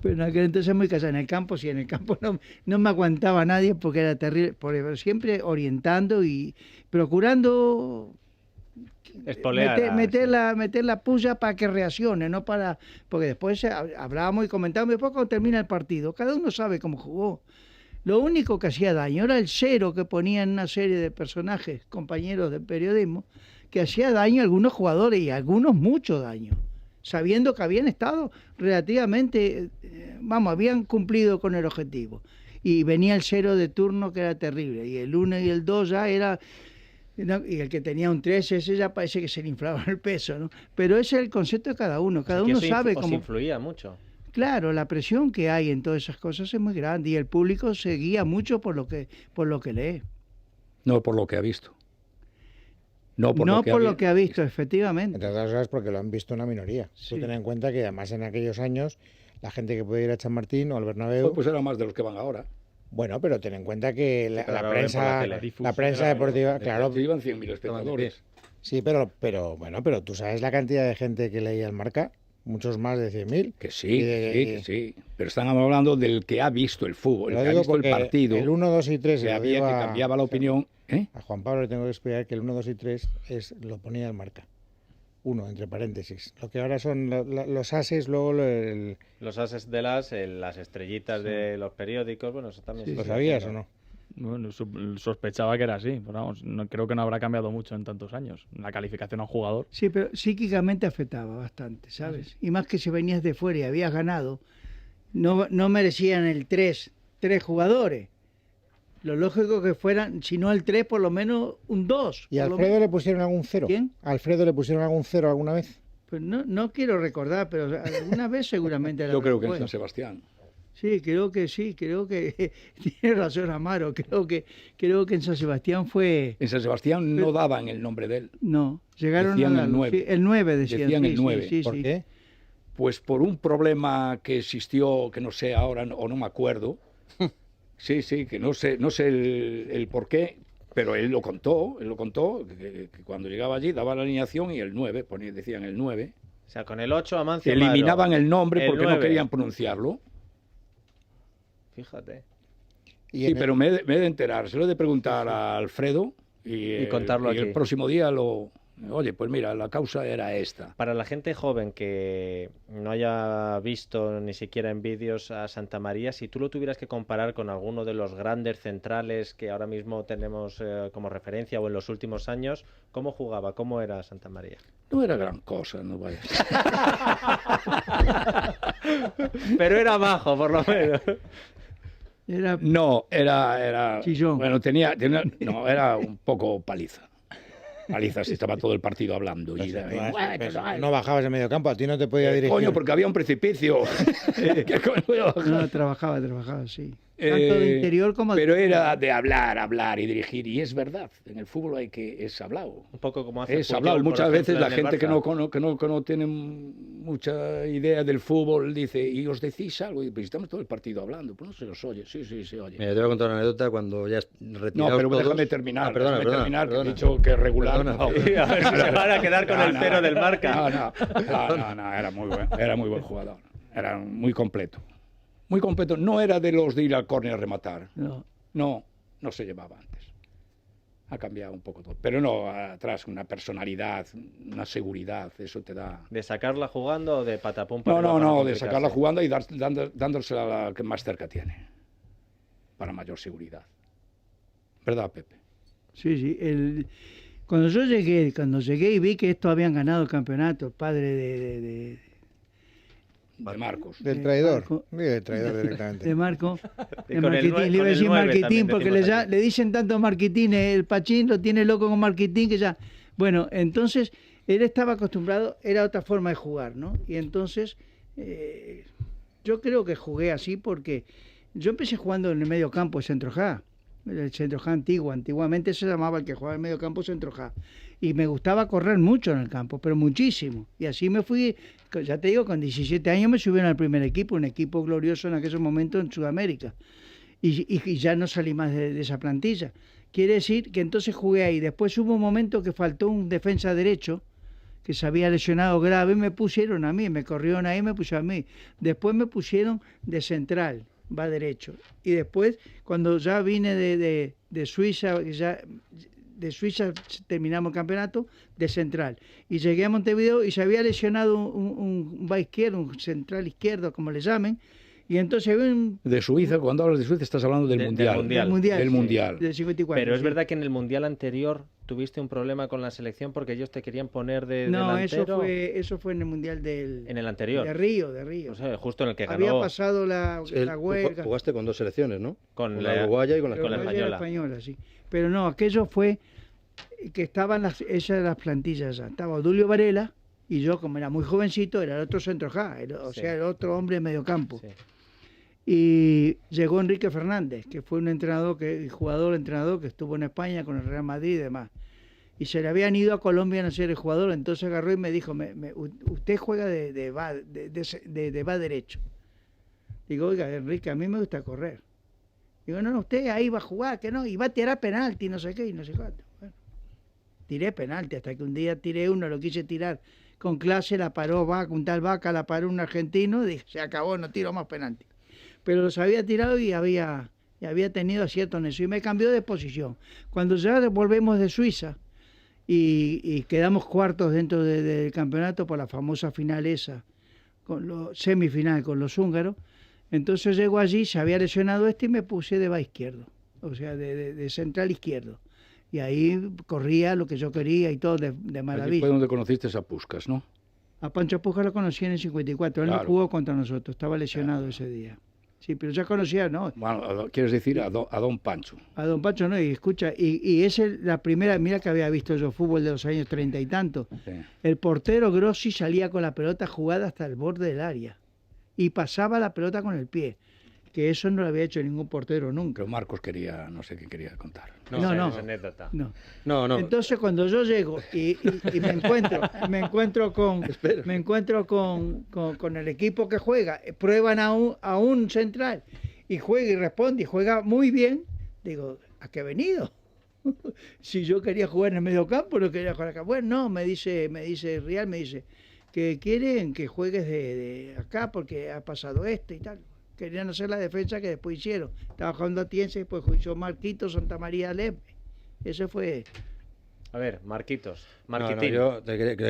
pero en aquel entonces muy callado. En el campo sí, en el campo no me aguantaba nadie porque era terrible, pero siempre orientando y procurando Espolear. meter la puya para que reaccione, no para, porque después hablábamos y comentábamos, después cuando termina el partido, cada uno sabe cómo jugó. Lo único que hacía daño era el cero que ponían una serie de personajes, compañeros de periodismo, que hacía daño a algunos jugadores y a algunos mucho daño, sabiendo que habían estado relativamente, habían cumplido con el objetivo. Y venía el cero de turno que era terrible, y el 1 y el 2 ya era... Y el que tenía un 3, ese ya parece que se le inflaba el peso, ¿no? Pero ese es el concepto de cada uno. Cada uno sabe cómo... cómo... influía mucho. Claro, la presión que hay en todas esas cosas es muy grande y el público se guía mucho por lo que lee. No por lo que ha visto. No por lo que ha visto, efectivamente. Entre otras cosas porque lo han visto una minoría. Sí. Tú ten en cuenta que además en aquellos años la gente que puede ir a Chamartín o al Bernabéu... Pues era más de los que van ahora. Bueno, pero ten en cuenta que la ahora prensa, ven por la tele. la prensa deportiva, claro, Se iban 100.000 espectadores. sí, pero tú sabes la cantidad de gente que leía el Marca, muchos más de 100.000. Que sí, que sí. Pero están hablando del que ha visto el fútbol, el Lo que ha digo visto el porque partido, el 1, 2 y 3 que había que cambiaba la opinión. A Juan Pablo le tengo que explicar que el 1, 2 y 3 lo ponía el Marca. 1, entre paréntesis. Lo que ahora son los ases, luego Los ases de las estrellitas de los periódicos, bueno, eso también... Sí, ¿Lo sí, sabías o no? Bueno, sospechaba que era así, pero vamos, creo que no habrá cambiado mucho en tantos años. La calificación a un jugador. Sí, pero psíquicamente afectaba bastante, ¿sabes? Y más que si venías de fuera y habías ganado, no merecían el 3 jugadores. Lo lógico que fueran, si no el 3, por lo menos un 2. ¿Y a Alfredo le pusieron algún 0? ¿Quién? ¿A Alfredo le pusieron algún 0 alguna vez? Pues no quiero recordar, pero alguna vez seguramente... Yo creo que en fue. San Sebastián. Sí, creo que tiene razón Amaro, creo que en San Sebastián fue... En San Sebastián no daban el nombre de él. No, llegaron Decían a el 9. sí, el 9 decían. Decían sí, el 9. sí, ¿Por sí. qué? Pues por un problema que existió, que no sé ahora o no me acuerdo. Sí, que no sé el por qué, pero él lo contó, que cuando llegaba allí daba la alineación y el 9, decían el 9. O sea, con el 8 Amancio Eliminaban Amaro, el nombre el porque 9. no querían pronunciarlo. Fíjate. Y Sí, en el- pero me he de enterar, se lo he de preguntar a Alfredo y contarlo y el aquí. próximo día lo Oye, pues mira, la causa era esta. Para la gente joven que no haya visto ni siquiera en vídeos a Santa María, si tú lo tuvieras que comparar con alguno de los grandes centrales que ahora mismo tenemos como referencia o en los últimos años, ¿cómo jugaba? ¿Cómo era Santa María? No era gran cosa, no vaya. Pero era majo, por lo menos. Era No, era Chillón. bueno, no, era un poco paliza. Palizas, estaba todo el partido hablando. Y No bajabas en medio campo, a ti no te podía dirigir. coño, porque había un precipicio. ¿Qué coño voy a bajar? No, trabajaba, sí. Tanto de interior como de... Pero era de hablar y dirigir, y es verdad, en el fútbol es hablado. Un poco como hace Es Puyol, hablado. por Muchas ejemplo, veces la en el gente que Barça. no tiene mucha idea del fútbol dice, y os decís algo, y pues estamos todo el partido hablando, pues no se os oye, sí, se oye. Mira, te voy a contar una anécdota cuando ya retirados No, pero todos. déjame terminar, Perdona, que he perdona. dicho que regular. Perdona. No. Sí, a ver si se van a quedar con el cero del marca. No, era muy buen jugador, era muy completo. Muy completo, no era de los de ir al córner a rematar. No. No se llevaba antes. Ha cambiado un poco todo. Pero no, atrás, una personalidad, una seguridad, eso te da... ¿De sacarla jugando o de patapum? No, de sacarla jugando y dándosela a la que más cerca tiene. Para mayor seguridad. ¿Verdad, Pepe? Sí. Cuando llegué y vi que estos habían ganado el campeonato, el padre de Marcos. Del traidor. Marco. Del traidor directamente. Marco, Y de con el Marquitín, nue- le iba a con el decir 9 Marquitín también porque decimos aquí. le dicen tanto Marquitín, el Pachín lo tiene loco con Marquitín que ya... Bueno, entonces él estaba acostumbrado, era otra forma de jugar, ¿no? Y entonces yo creo que jugué así porque yo empecé jugando en el medio campo, centro-ja, el centro-ja antiguamente se llamaba el que jugaba en el medio campo centro-ja. Y me gustaba correr mucho en el campo, pero muchísimo. Y así me fui, ya te digo, con 17 años me subieron al primer equipo, un equipo glorioso en aquel momento en Sudamérica. Y ya no salí más de esa plantilla. Quiere decir que entonces jugué ahí. Después hubo un momento que faltó un defensa derecho, que se había lesionado grave, me pusieron a mí, me corrieron ahí, me pusieron a mí. Después me pusieron de central, va derecho. Y después, cuando ya vine de Suiza, de Suiza terminamos el campeonato, de central. Y llegué a Montevideo y se había lesionado un va izquierdo, un central izquierdo, como le llamen. Y entonces había un... De Suiza, cuando hablas de Suiza estás hablando del Mundial. Del Mundial. Del Sí, Mundial. del 54. Pero es sí. verdad que en el Mundial anterior tuviste un problema con la selección porque ellos te querían poner de No, delantero. eso fue en el Mundial En el anterior. de Río. O sea, justo en el que Había ganó pasado la huelga. Jugaste con dos selecciones, ¿no? con la uruguaya y con la con la Uruguaya y española. sí. Pero no, aquello fue que estaban esas las plantillas ya. Estaba Odulio Varela y yo, como era muy jovencito, era el otro centro-ja, Sí. sea, el otro hombre de medio campo. Sí. Y llegó Enrique Fernández, que fue un entrenador, entrenador que estuvo en España con el Real Madrid y demás. Y se le habían ido a Colombia a no ser el jugador, entonces agarró y me dijo, usted juega de va derecho. Digo, oiga, Enrique, a mí me gusta correr. Digo, no, usted ahí va a jugar, que no, y va a tirar penalti, no sé qué, y no sé cuánto. Bueno, tiré penalti, hasta que un día tiré uno, lo quise tirar con clase, la paró un tal Vaca, la paró un argentino, y dije, se acabó, no tiro más penalti. Pero los había tirado y había tenido acierto en eso, y me cambió de posición. Cuando ya volvemos de Suiza y quedamos cuartos dentro del campeonato por la famosa final esa, semifinal con los húngaros, entonces llego allí, se había lesionado y me puse de va izquierdo, o sea, de central izquierdo. Y ahí corría lo que yo quería y todo de Allí maravilla. fue donde conociste a Puskás, ¿no? A Pancho Puja lo conocí en el 54, él no Claro. jugó contra nosotros, estaba lesionado ese día. Sí, pero ya conocía, ¿no? Bueno, quieres decir a Don Pancho. A don Pancho no, y escucha, y esa es la primera, mira que había visto yo fútbol de los años 30 y tanto. Sí. El portero Grossi salía con la pelota jugada hasta el borde del área y pasaba la pelota con el pie, que eso no lo había hecho ningún portero nunca. Pero Marcos quería, no sé qué quería contar. No. Es anécdota. No. No. Entonces cuando yo llego y me encuentro con el equipo que juega, prueban a un central y juega y responde y juega muy bien, digo, ¿a qué he venido? Si yo quería jugar en el medio campo, no quería jugar acá. Bueno, no, me dice Real, me dice que quieren que juegues de acá porque ha pasado esto y tal. Querían hacer la defensa que después hicieron. Estaba jugando Atiense, después hizo Marquito, Santa María, Lepe. Ese fue A ver, Marquitos. No, no, Marquitín. yo,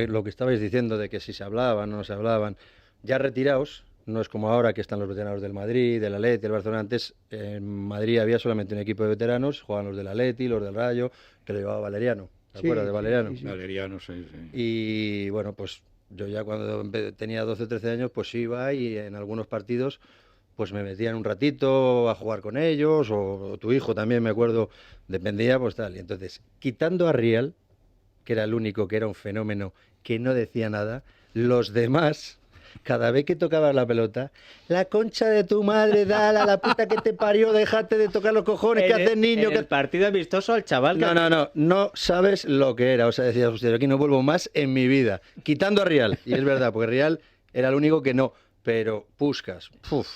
lo que estabais diciendo de que si se hablaban o no se hablaban, ya retirados, no es como ahora que están los veteranos del Madrid, del Atleti, del Barcelona. Antes en Madrid había solamente un equipo de veteranos, jugaban los del Atleti, los del Rayo, que lo llevaba Valeriano. ¿Te acuerdas de Valeriano? sí. Valeriano, sí. Y bueno, pues yo ya cuando tenía 12 o 13 años, pues iba y en algunos partidos pues me metían un ratito a jugar con ellos, o tu hijo también, me acuerdo, dependía, pues tal. Y entonces, quitando a Rial, que era el único que era un fenómeno, que no decía nada, los demás, cada vez que tocaba la pelota, la concha de tu madre, dale a la puta que te parió, déjate de tocar los cojones, ¿qué haces, niño? En el partido amistoso al chaval. No sabes lo que era. O sea, decías, hostia, aquí no vuelvo más en mi vida. Quitando a Rial, y es verdad, porque Rial era el único que no. Pero Puskás,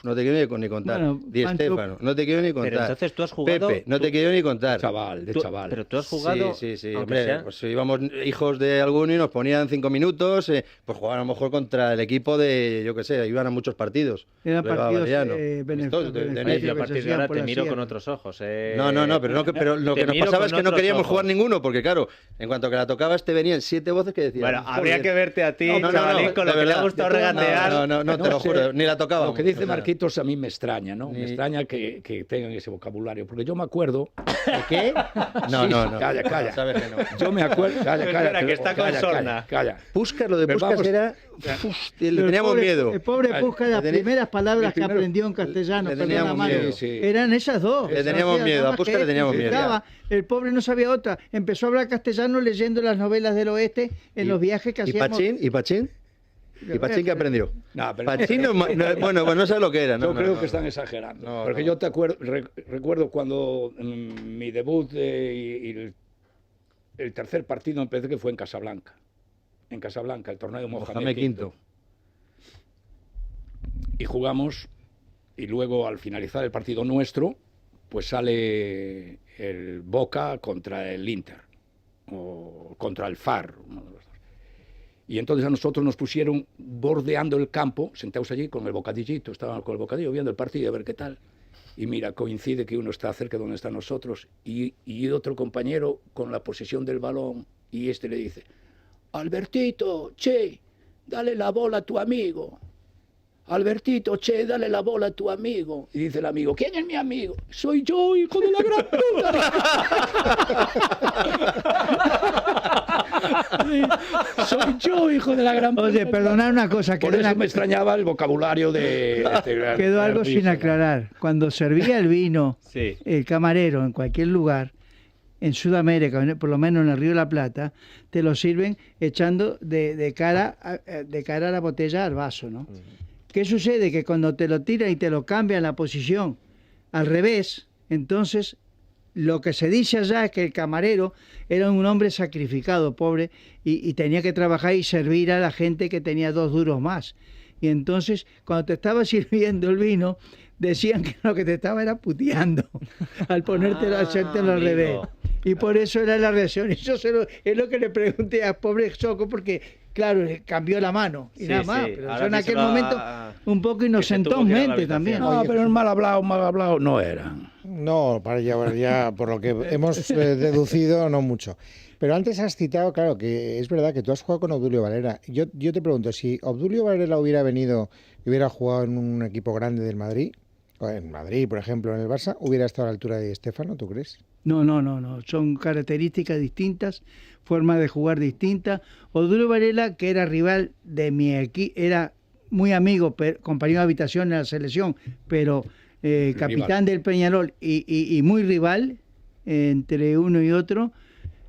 no te quiero ni contar. Bueno, Di Stéfano, no te quiero ni contar. Pero entonces tú has jugado... Pepe, no te quiero ni contar. Chaval, de chaval. Pero tú has jugado... Sí, aunque hombre, sea- pues íbamos hijos de alguno y nos ponían 5 minutos, pues jugaban a lo mejor contra el equipo de, yo qué sé, iban a muchos partidos. Eran Lo llevaba partidos Valeriano. beneficios De Oye, que Necio. a se partir de hacían ahora por te la miro sierra. con otros ojos. No, pero lo Te que nos miro pasaba con es que no otros queríamos ojos. jugar ninguno, porque claro, en cuanto que la tocabas te venían 7 voces que decían... Bueno, habría que verte a ti, No, chavalín, con lo de que le ha verdad. gustado regatear. No, te lo sé. juro, ni la tocábamos. Lo que dice O sea, Marquitos a mí me extraña, ¿no? Ni- Me extraña que tengan ese vocabulario, porque yo me acuerdo... ¿De qué? No. Calla. Sabes que no. Yo me acuerdo... Calla, Espera, que está con sorna. Calla. Puskás, lo de Pero Puskás vamos- era... Pero le el teníamos pobre- miedo. El pobre Ay, Puskás, las le tenía- primeras palabras le que primero- aprendió en castellano, le perdona, teníamos Mario, miedo, sí. eran esas dos. Le teníamos No miedo, a hacía Puskás nada le teníamos más que miedo. explicaba. El pobre no sabía otra. Empezó a hablar castellano leyendo las novelas del oeste en los viajes que ¿Y hacíamos. Pachín? ¿Y Pachín qué aprendió? No, pero- Pachín bueno, pues no sé lo que era. Yo creo que están exagerando. No, porque no. yo te recuerdo cuando mi debut y el tercer partido me parece que fue en Casablanca. En Casablanca, el torneo de Mohamed V. Y jugamos, y luego al finalizar el partido nuestro, pues sale el Boca contra el Inter, o contra el FAR, uno de los dos. Y entonces a nosotros nos pusieron bordeando el campo, sentados allí con el bocadillito, estaban con el bocadillo viendo el partido a ver qué tal. Y mira, coincide que uno está cerca de donde están nosotros y otro compañero con la posesión del balón, y este le dice: Albertito, che, dale la bola a tu amigo. Albertito, che, dale la bola a tu amigo. Y dice el amigo: ¿quién es mi amigo? Soy yo, hijo de la gran puta. Soy yo, hijo de la gran puta. Oye, perdonad una cosa, Por eso me extrañaba el vocabulario de... quedó algo sin aclarar. Cuando servía el vino, Sí. el camarero en cualquier lugar, en Sudamérica, por lo menos en el Río de la Plata, te lo sirven echando de cara a la botella al vaso, ¿no? ¿Qué sucede? Que cuando te lo tiran y te lo cambian la posición al revés, entonces lo que se dice allá es que el camarero era un hombre sacrificado, pobre, y tenía que trabajar y servir a la gente que tenía 2 duros más. Y entonces, cuando te estaba sirviendo el vino, decían que lo que te estaba era puteando al ponértelo, hacértelo al amigo. revés. Y por eso era la reacción. Y yo es lo que le pregunté a pobre Soco, porque, claro, cambió la mano y Sí, nada más. sí. Pero Ahora yo en aquel díselo momento, un poco tuvo que ir a la inocentómente habitación. también. No, pero el mal hablado no eran. No, para ya por lo que hemos deducido, no mucho. Pero antes has citado, claro, que es verdad que tú has jugado con Obdulio Varela. Yo te pregunto, si Obdulio Varela hubiera venido y hubiera jugado en un equipo grande del Madrid, o en Madrid, por ejemplo, en el Barça, ¿hubiera estado a la altura de Di Stéfano, tú crees? No. Son características distintas, formas de jugar distintas. Obdulio Varela, que era rival de mi equipo, era muy amigo, compañero de habitación en la selección, pero capitán del Peñarol y muy rival entre uno y otro.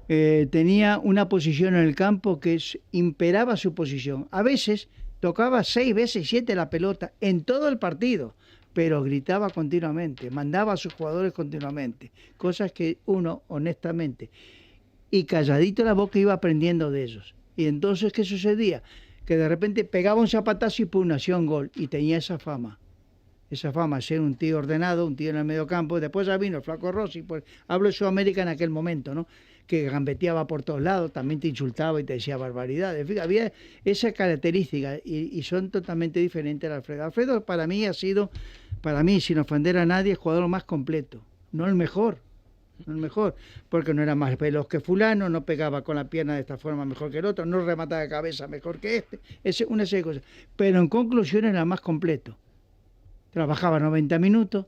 Tenía una posición en el campo que imperaba su posición. A veces tocaba 6 veces 7 la pelota en todo el partido, pero gritaba continuamente, mandaba a sus jugadores continuamente, cosas que uno, honestamente, y calladito la boca iba aprendiendo de ellos. Y entonces, ¿qué sucedía? Que de repente pegaba un zapatazo y pum, hacía un gol, y tenía esa fama de ser un tío ordenado, un tío en el medio campo. Después ya vino el Flaco Rossi, pues hablo de Sudamérica en aquel momento, ¿no? Que gambeteaba por todos lados, también te insultaba y te decía barbaridades. Fíjate, había esa característica y son totalmente diferentes al Alfredo. Alfredo para mí ha sido, sin ofender a nadie, el jugador más completo, no el mejor, el mejor, porque no era más veloz que fulano, no pegaba con la pierna de esta forma mejor que el otro, no remataba de cabeza mejor que una serie de cosas. Pero en conclusión era más completo. Trabajaba 90 minutos,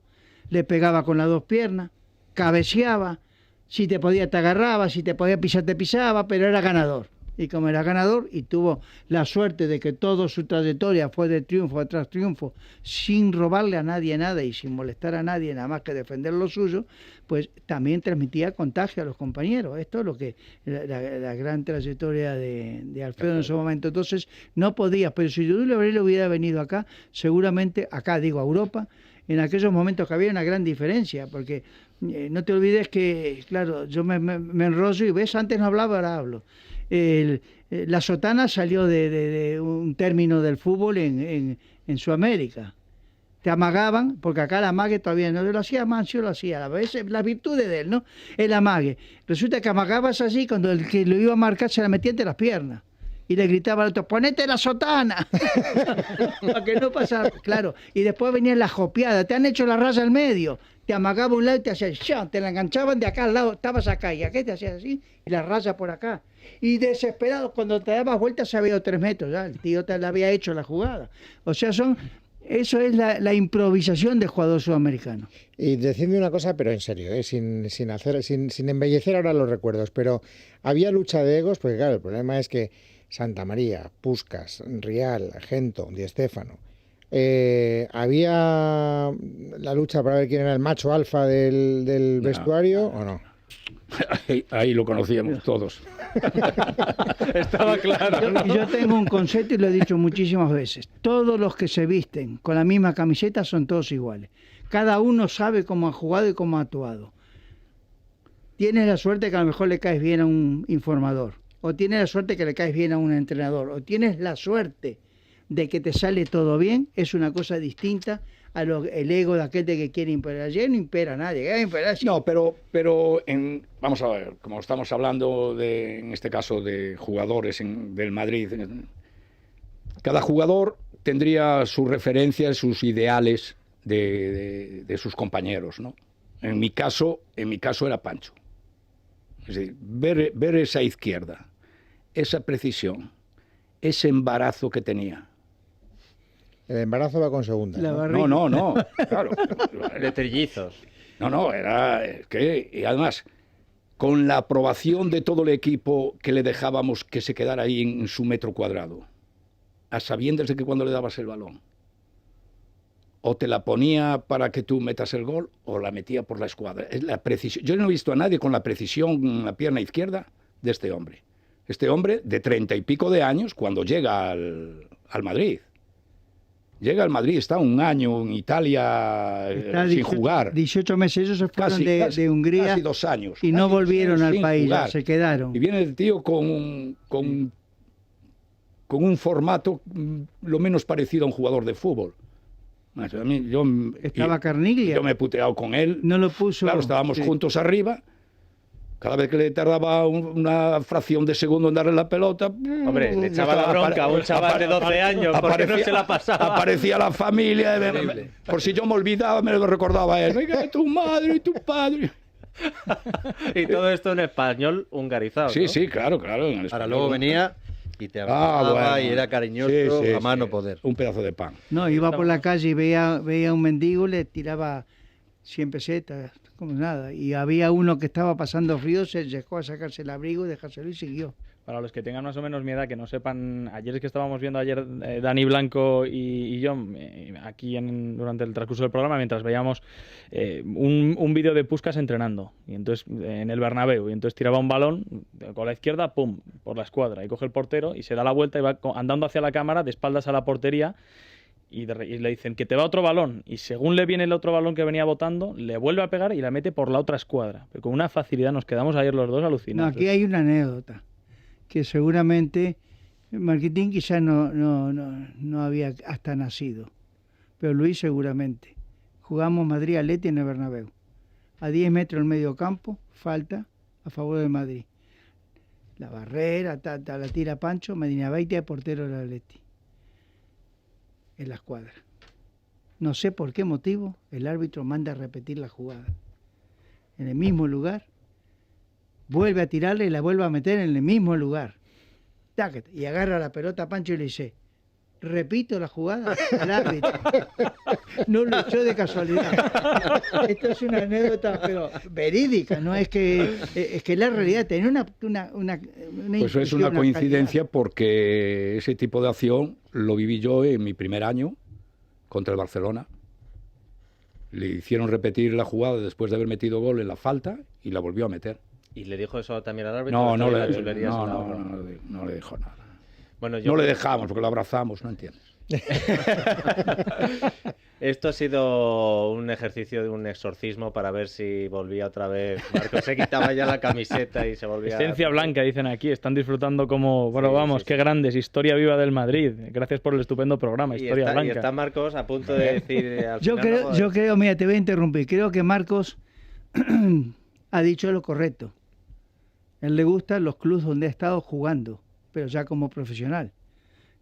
le pegaba con las dos piernas, cabeceaba, si te podía te agarraba, si te podía pisar te pisaba, pero era ganador. Y como era ganador y tuvo la suerte de que toda su trayectoria fue de triunfo tras triunfo, sin robarle a nadie nada y sin molestar a nadie nada más que defender lo suyo, pues también transmitía contagio a los compañeros. Esto es lo que la gran trayectoria de Alfredo en ese momento. Entonces no podía, pero si Julio Varela hubiera venido acá, seguramente, acá digo a Europa, en aquellos momentos que había una gran diferencia, porque no te olvides que, claro, yo me enrollo y ves, antes no hablaba, ahora hablo. La sotana salió de un término del fútbol en Sudamérica. Te amagaban, porque acá el amague todavía no lo hacía Mancio, lo hacía, a veces las virtudes de él, ¿no? El amague. Resulta que amagabas así, cuando el que lo iba a marcar se la metía entre las piernas. Y le gritaba al otro, ponete la sotana, para que no pasara, claro. Y después venían las jopiadas, te han hecho la raya al medio, te amagaba un lado y te hacía, ¡sham! Te la enganchaban de acá al lado, estabas acá y acá te hacías así, y la raya por acá. Y desesperado, cuando te dabas vuelta se había ido 3 metros, ya, el tío te la había hecho la jugada. O sea, eso es la improvisación del jugador sudamericano. Y decidme una cosa, pero en serio, sin embellecer ahora los recuerdos, pero había lucha de egos, porque claro, el problema es que Santa María, Puskás, Rial, Gento, Di Stéfano. ¿Había la lucha para ver quién era el macho alfa del vestuario o no? Ahí lo conocíamos todos. Estaba claro, ¿no? Yo tengo un concepto y lo he dicho muchísimas veces. Todos los que se visten con la misma camiseta son todos iguales. Cada uno sabe cómo ha jugado y cómo ha actuado. Tienes la suerte que a lo mejor le caes bien a un informador, o tienes la suerte que le caes bien a un entrenador, o tienes la suerte de que te sale todo bien, es una cosa distinta el ego de aquel de que quiere imperar. Ayer no impera nadie, No, pero vamos a ver, como estamos hablando en este caso de jugadores del Madrid, cada jugador tendría sus referencias, sus ideales de sus compañeros, ¿no? En mi caso era Pancho. Es decir, ver esa izquierda, esa precisión, ese embarazo que tenía. El embarazo va con segunda. No, claro. De trillizos. No, y además, con la aprobación de todo el equipo que le dejábamos que se quedara ahí en su metro cuadrado, a sabiendas de que cuando le dabas el balón, o te la ponía para que tú metas el gol, o la metía por la escuadra. Es la precisión. Yo no he visto a nadie con la precisión en la pierna izquierda de este hombre. Este hombre, de 30 y pico de años, cuando llega al Madrid. Llega al Madrid, está un año en Italia sin jugar. 18 meses, ellos se fueron de Hungría. Casi 2 años. Y no volvieron al país, jugar. Se quedaron. Y viene el tío con un formato lo menos parecido a un jugador de fútbol. Estaba Carniglia. Yo me he puteado con él. No lo puso. Claro, estábamos juntos arriba. Cada vez que le tardaba una fracción de segundo en darle la pelota... Hombre, le echaba la bronca a un chaval de 12 años porque no se la pasaba. Aparecía la familia. Por si yo me olvidaba, me lo recordaba a él. Oiga, tu madre y tu padre. Y todo esto en español hungarizado, Sí, ¿no? sí, claro. Ahora luego venía y te abrazaba y era cariñoso a mano poder. Un pedazo de pan. No, iba por la calle y veía un mendigo, le tiraba 100 pesetas, como nada. Y había uno que estaba pasando frío, se llegó a sacarse el abrigo, dejárselo y siguió. Para los que tengan más o menos mi edad, que no sepan, ayer es que estábamos viendo Dani Blanco y yo, aquí durante el transcurso del programa, mientras veíamos un vídeo de Puskás entrenando, y entonces en el Bernabéu, y entonces tiraba un balón con la izquierda, pum, por la escuadra, y coge el portero y se da la vuelta y va andando hacia la cámara, de espaldas a la portería, y le dicen que te va otro balón, y según le viene el otro balón que venía botando, le vuelve a pegar y la mete por la otra escuadra. Pero con una facilidad nos quedamos ayer los dos alucinados. No, aquí hay una anécdota que seguramente Marquitín quizás no había hasta nacido, pero Luis seguramente. Jugamos Madrid-Atleti en el Bernabéu. A 10 metros del medio campo, falta a favor del Madrid. La barrera, la tira Pancho, Medina Baitia, portero del Atleti. En la escuadra. No sé por qué motivo el árbitro manda a repetir la jugada. en el mismo lugar, vuelve a tirarle y la vuelve a meter en el mismo lugar. Táquete, y agarra la pelota a Pancho y le dice, repito la jugada al árbitro. No lo echó de casualidad. Esto es una anécdota, pero verídica, no es que la realidad tenía una Pues es una coincidencia porque ese tipo de acción lo viví yo en mi primer año contra el Barcelona. Le hicieron repetir la jugada después de haber metido gol en la falta y la volvió a meter. ¿Y le dijo eso también al árbitro? No le dijo nada. Bueno, no le dejamos porque lo abrazamos, ¿no entiendes? Esto ha sido un ejercicio de un exorcismo para ver si volvía otra vez. Marcos se quitaba ya la camiseta y se volvía... Esencia blanca, dicen aquí. Están disfrutando como... Bueno, Sí, vamos, sí, qué sí. grandes. Historia viva del Madrid. Gracias por el estupendo programa, Historia y Blanca. está Marcos a punto de decir... al Yo final, creo, mira, te voy a interrumpir. Creo que Marcos ha dicho lo correcto. A él le gustan los clubes donde ha estado jugando, pero ya como profesional.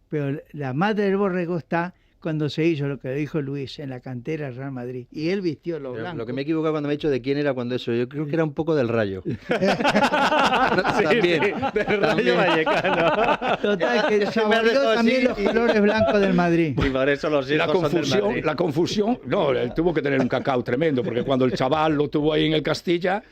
Pero la madre del borrego está cuando se hizo lo que dijo Luis en la cantera del Real Madrid. Y él vistió lo Pero blanco. lo que me he equivocado cuando me he dicho de quién era cuando eso, yo creo que era un poco del Rayo. También, del Rayo Vallecano. Total, que Me has saboreó dejado también así los colores blancos del Madrid. Y por eso los hijos son del Madrid. La confusión, no, él tuvo que tener un cacao tremendo, porque cuando el chaval lo tuvo ahí en el Castilla...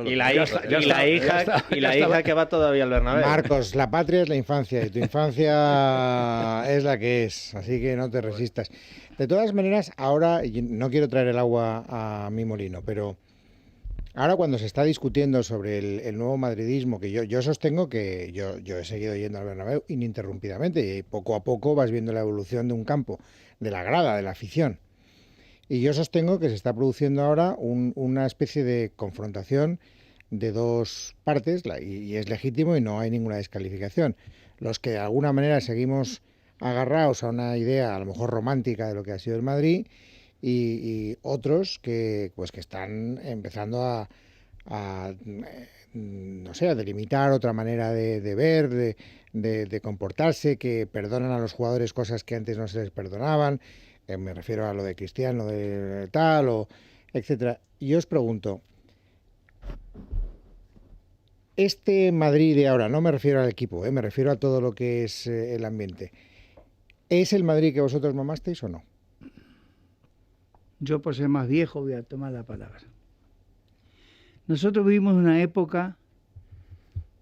Y la ya hija está. que va todavía al Bernabéu. Marcos, la patria es la infancia y tu infancia es la que es, así que no te resistas. De todas maneras, ahora, y no quiero traer el agua a mi molino, pero ahora cuando se está discutiendo sobre el nuevo madridismo, que yo sostengo que yo he seguido yendo al Bernabéu ininterrumpidamente y poco a poco vas viendo la evolución de un campo, de la grada, de la afición. Y yo sostengo que se está produciendo ahora una especie de confrontación de dos partes, y es legítimo y no hay ninguna descalificación. Los que de alguna manera seguimos agarrados a una idea a lo mejor romántica de lo que ha sido el Madrid y otros que están empezando a no sé, a delimitar otra manera de ver, de comportarse, que perdonan a los jugadores cosas que antes no se les perdonaban. Me refiero a lo de Cristiano, de tal, o etcétera. Y yo os pregunto, este Madrid de ahora, no me refiero al equipo, me refiero a todo lo que es el ambiente, ¿es el Madrid que vosotros mamasteis o no? Yo, por ser más viejo, voy a tomar la palabra. Nosotros vivimos una época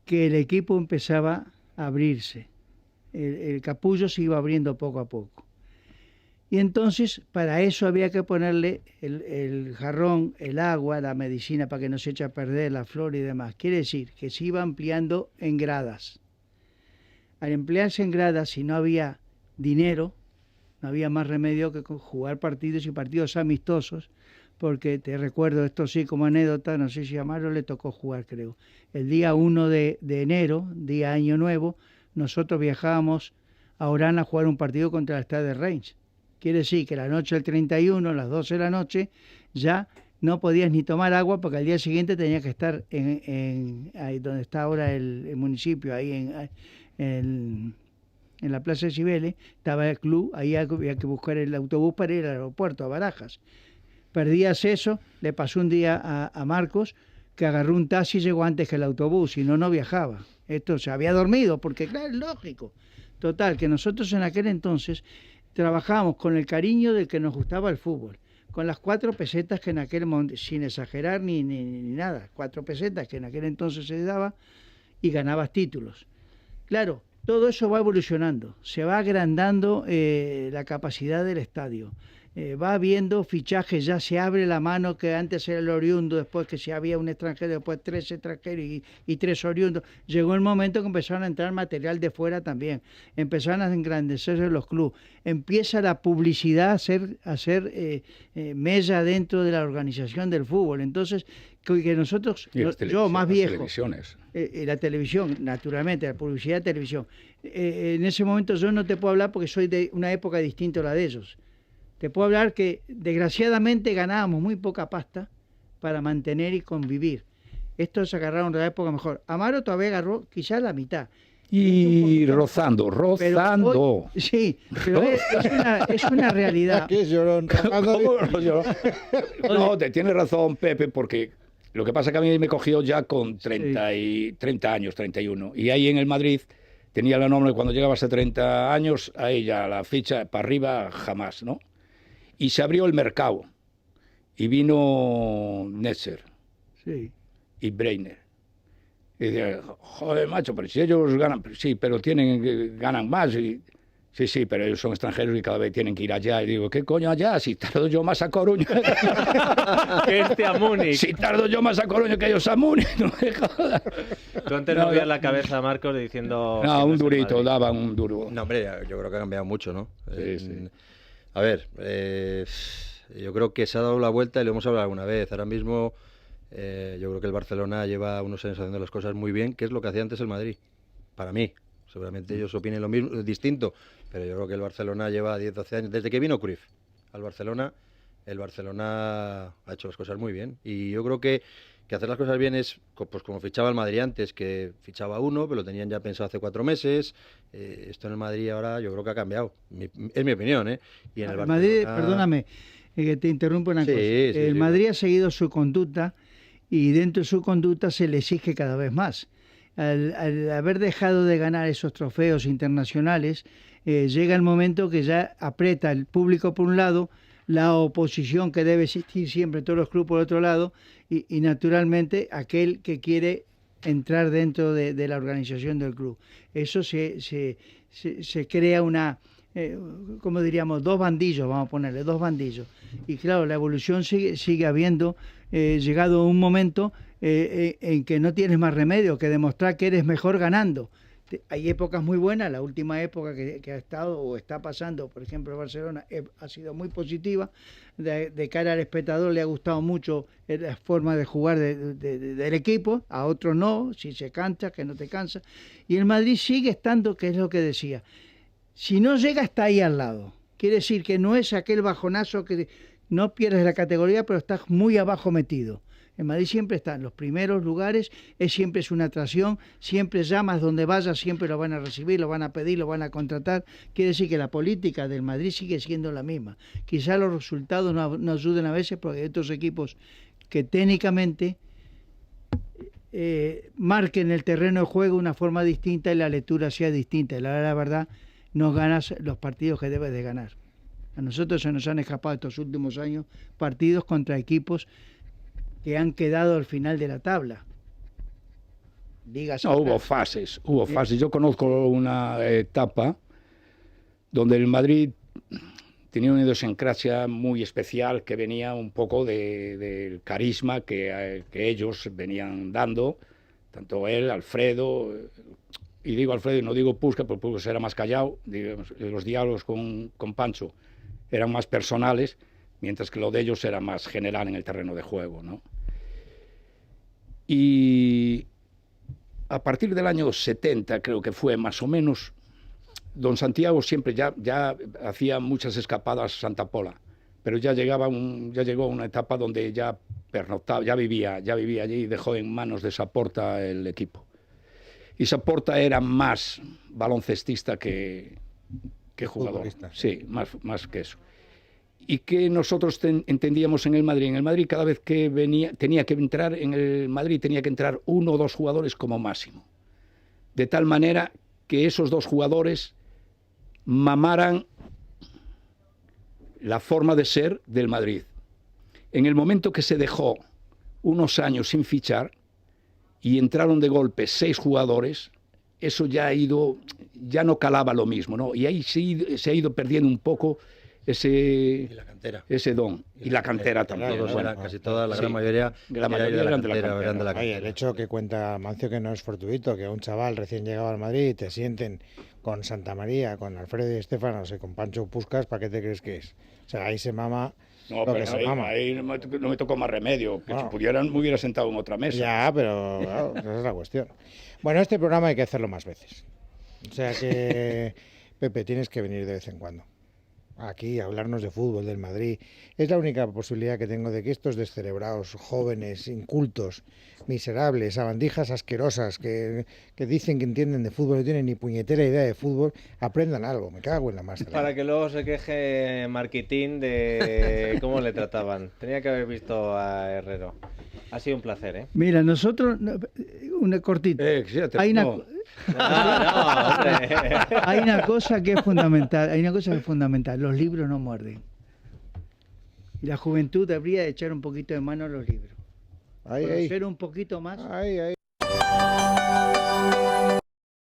que el equipo empezaba a abrirse. El capullo se iba abriendo poco a poco. Y entonces, para eso había que ponerle el jarrón, el agua, la medicina para que no se eche a perder la flor y demás. Quiere decir que se iba ampliando en gradas. Al emplearse en gradas, si no había dinero, no había más remedio que jugar partidos y partidos amistosos, porque te recuerdo, esto sí como anécdota, no sé si a Amaro le tocó jugar, creo. El día 1 de enero, día Año Nuevo, nosotros viajábamos a Orán a jugar un partido contra el Stade de Reims. Quiere decir que la noche del 31, a las 12 de la noche, ya no podías ni tomar agua porque al día siguiente tenías que estar ahí donde está ahora el municipio, ahí en la Plaza de Cibeles, estaba el club, ahí había que buscar el autobús para ir al aeropuerto, a Barajas. Perdías eso, le pasó un día a Marcos, que agarró un taxi y llegó antes que el autobús, si no, no viajaba. Esto se había dormido, porque claro, es lógico. Total, que nosotros en aquel entonces trabajábamos con el cariño de que nos gustaba el fútbol, con las 4 pesetas que en aquel momento, sin exagerar ni nada, 4 pesetas que en aquel entonces se daba y ganabas títulos. Claro, todo eso va evolucionando, se va agrandando la capacidad del estadio. Va habiendo fichajes, ya se abre la mano, que antes era el oriundo, después que si había un extranjero, después 3 extranjeros y 3 oriundos. Llegó el momento que empezaron a entrar material de fuera también, empezaron a engrandecerse los clubes, empieza la publicidad a hacer mella dentro de la organización del fútbol. Entonces, que nosotros, yo más viejo, la televisión, naturalmente, la publicidad de televisión, en ese momento yo no te puedo hablar porque soy de una época distinta a la de ellos. Te puedo hablar que desgraciadamente ganábamos muy poca pasta para mantener y convivir. Estos se agarraron de la época mejor. Amaro todavía agarró quizás la mitad. Y rozando. Hoy, sí, pero es una realidad. ¿Qué es llorón? No, te tiene razón Pepe, porque Lo que pasa que a mí me cogió ya con 30 años, 31. Y ahí en el Madrid tenía la norma de cuando llegabas a 30 años, ahí ya la ficha para arriba jamás, ¿no? Y se abrió el mercado. Y vino Netzer y Breiner. Y dice, joder, macho, pero si ellos ganan, sí, pero ganan más. Y, sí, pero ellos son extranjeros y cada vez tienen que ir allá. Y digo, ¿qué coño allá? Si tardo yo más a Coruña. Que a Múnich. Si tardo yo más a Coruña que ellos a Múnich, no me jodas. Tú antes no veías la cabeza, Marcos, diciendo... No, un durito, daban un duro. No, hombre, yo creo que ha cambiado mucho, ¿no? Sí. A ver, yo creo que se ha dado la vuelta y lo hemos hablado alguna vez. Ahora mismo yo creo que el Barcelona lleva unos años haciendo las cosas muy bien, que es lo que hacía antes el Madrid, para mí. Seguramente ellos opinen lo mismo, distinto, pero yo creo que el Barcelona lleva 10-12 años, desde que vino Cruyff al Barcelona, el Barcelona ha hecho las cosas muy bien. Y yo creo que hacer las cosas bien es, pues como fichaba el Madrid antes, que fichaba uno, pero lo tenían ya pensado hace 4 meses. Esto en el Madrid ahora yo creo que ha cambiado, es mi opinión, ¿eh? Y en el Barcelona... Madrid, perdóname, que te interrumpo una cosa. El Madrid ha seguido su conducta y dentro de su conducta se le exige cada vez más. Al haber dejado de ganar esos trofeos internacionales, llega el momento que ya aprieta el público por un lado, la oposición que debe existir siempre en todos los clubes por otro lado, y naturalmente aquel que quiere entrar dentro de la organización del club. Eso se crea una, como diríamos, dos bandillos, vamos a ponerle, dos bandillos. Y claro, la evolución sigue habiendo, llegado a un momento en que no tienes más remedio que demostrar que eres mejor ganando. Hay épocas muy buenas, la última época que ha estado o está pasando, por ejemplo, Barcelona, ha sido muy positiva, de cara al espectador le ha gustado mucho la forma de jugar del equipo, a otros no, si se cansa, que no te cansa, y el Madrid sigue estando, que es lo que decía, si no llega está ahí al lado, quiere decir que no es aquel bajonazo que no pierdes la categoría, pero estás muy abajo metido. En Madrid siempre está en los primeros lugares, siempre es una atracción, siempre llamas donde vayas, siempre lo van a recibir, lo van a pedir, lo van a contratar. Quiere decir que la política del Madrid sigue siendo la misma. Quizá los resultados no ayuden a veces porque hay otros equipos que técnicamente marquen el terreno de juego de una forma distinta y la lectura sea distinta. Y la verdad, no ganas los partidos que debes de ganar. A nosotros se nos han escapado estos últimos años partidos contra equipos que han quedado al final de la tabla. No, hubo fases. Yo conozco una etapa donde el Madrid tenía una idiosincrasia muy especial que venía un poco del carisma que ellos venían dando, tanto él, Alfredo, y digo Alfredo y no digo Puskás, porque Puskás era más callado, digamos, los diálogos con Pancho eran más personales, mientras que lo de ellos era más general en el terreno de juego, ¿no? Y a partir del año 70, creo que fue más o menos, don Santiago siempre ya hacía muchas escapadas a Santa Pola, pero ya llegó a una etapa donde ya pernoctaba, ya vivía allí y dejó en manos de Saporta el equipo. Y Saporta era más baloncestista que jugador. Sí, más que eso. Y que nosotros entendíamos en el Madrid. En el Madrid cada vez que tenía que entrar 1 o 2 jugadores como máximo. De tal manera que esos 2 jugadores mamaran la forma de ser del Madrid. En el momento que se dejó unos años sin fichar y entraron de golpe 6 jugadores, eso ya no calaba lo mismo, ¿no? Y ahí se ha ido perdiendo un poco ese don. Y la cantera también. Casi toda la gran mayoría eran de la cantera. Oye, el hecho que cuenta Mancio que no es fortuito, que un chaval recién llegado al Madrid te sienten con Santa María, con Alfredo y Estefano, o sea, con Pancho Puskás, ¿para qué te crees que es? O sea, ahí se mama. No, pero ahí no me tocó más remedio. Que si pudieran, me hubiera sentado en otra mesa. Ya, pero claro, esa es la cuestión. Bueno, este programa hay que hacerlo más veces. O sea que, Pepe, tienes que venir de vez en cuando aquí a hablarnos de fútbol, del Madrid. Es la única posibilidad que tengo de que estos descerebrados, jóvenes, incultos, miserables, sabandijas asquerosas, que dicen que entienden de fútbol, no tienen ni puñetera idea de fútbol, aprendan algo. Me cago en la masa. Para que luego se queje Marquitín de cómo le trataban. Tenía que haber visto a Herrero. Ha sido un placer, ¿eh? Mira, nosotros, una cortita. Sí, Hay una, No, hombre. hay una cosa que es fundamental, los libros no muerden. Y la juventud debería de echar un poquito de mano a los libros. Ahí, Conocer un poquito más. ahí.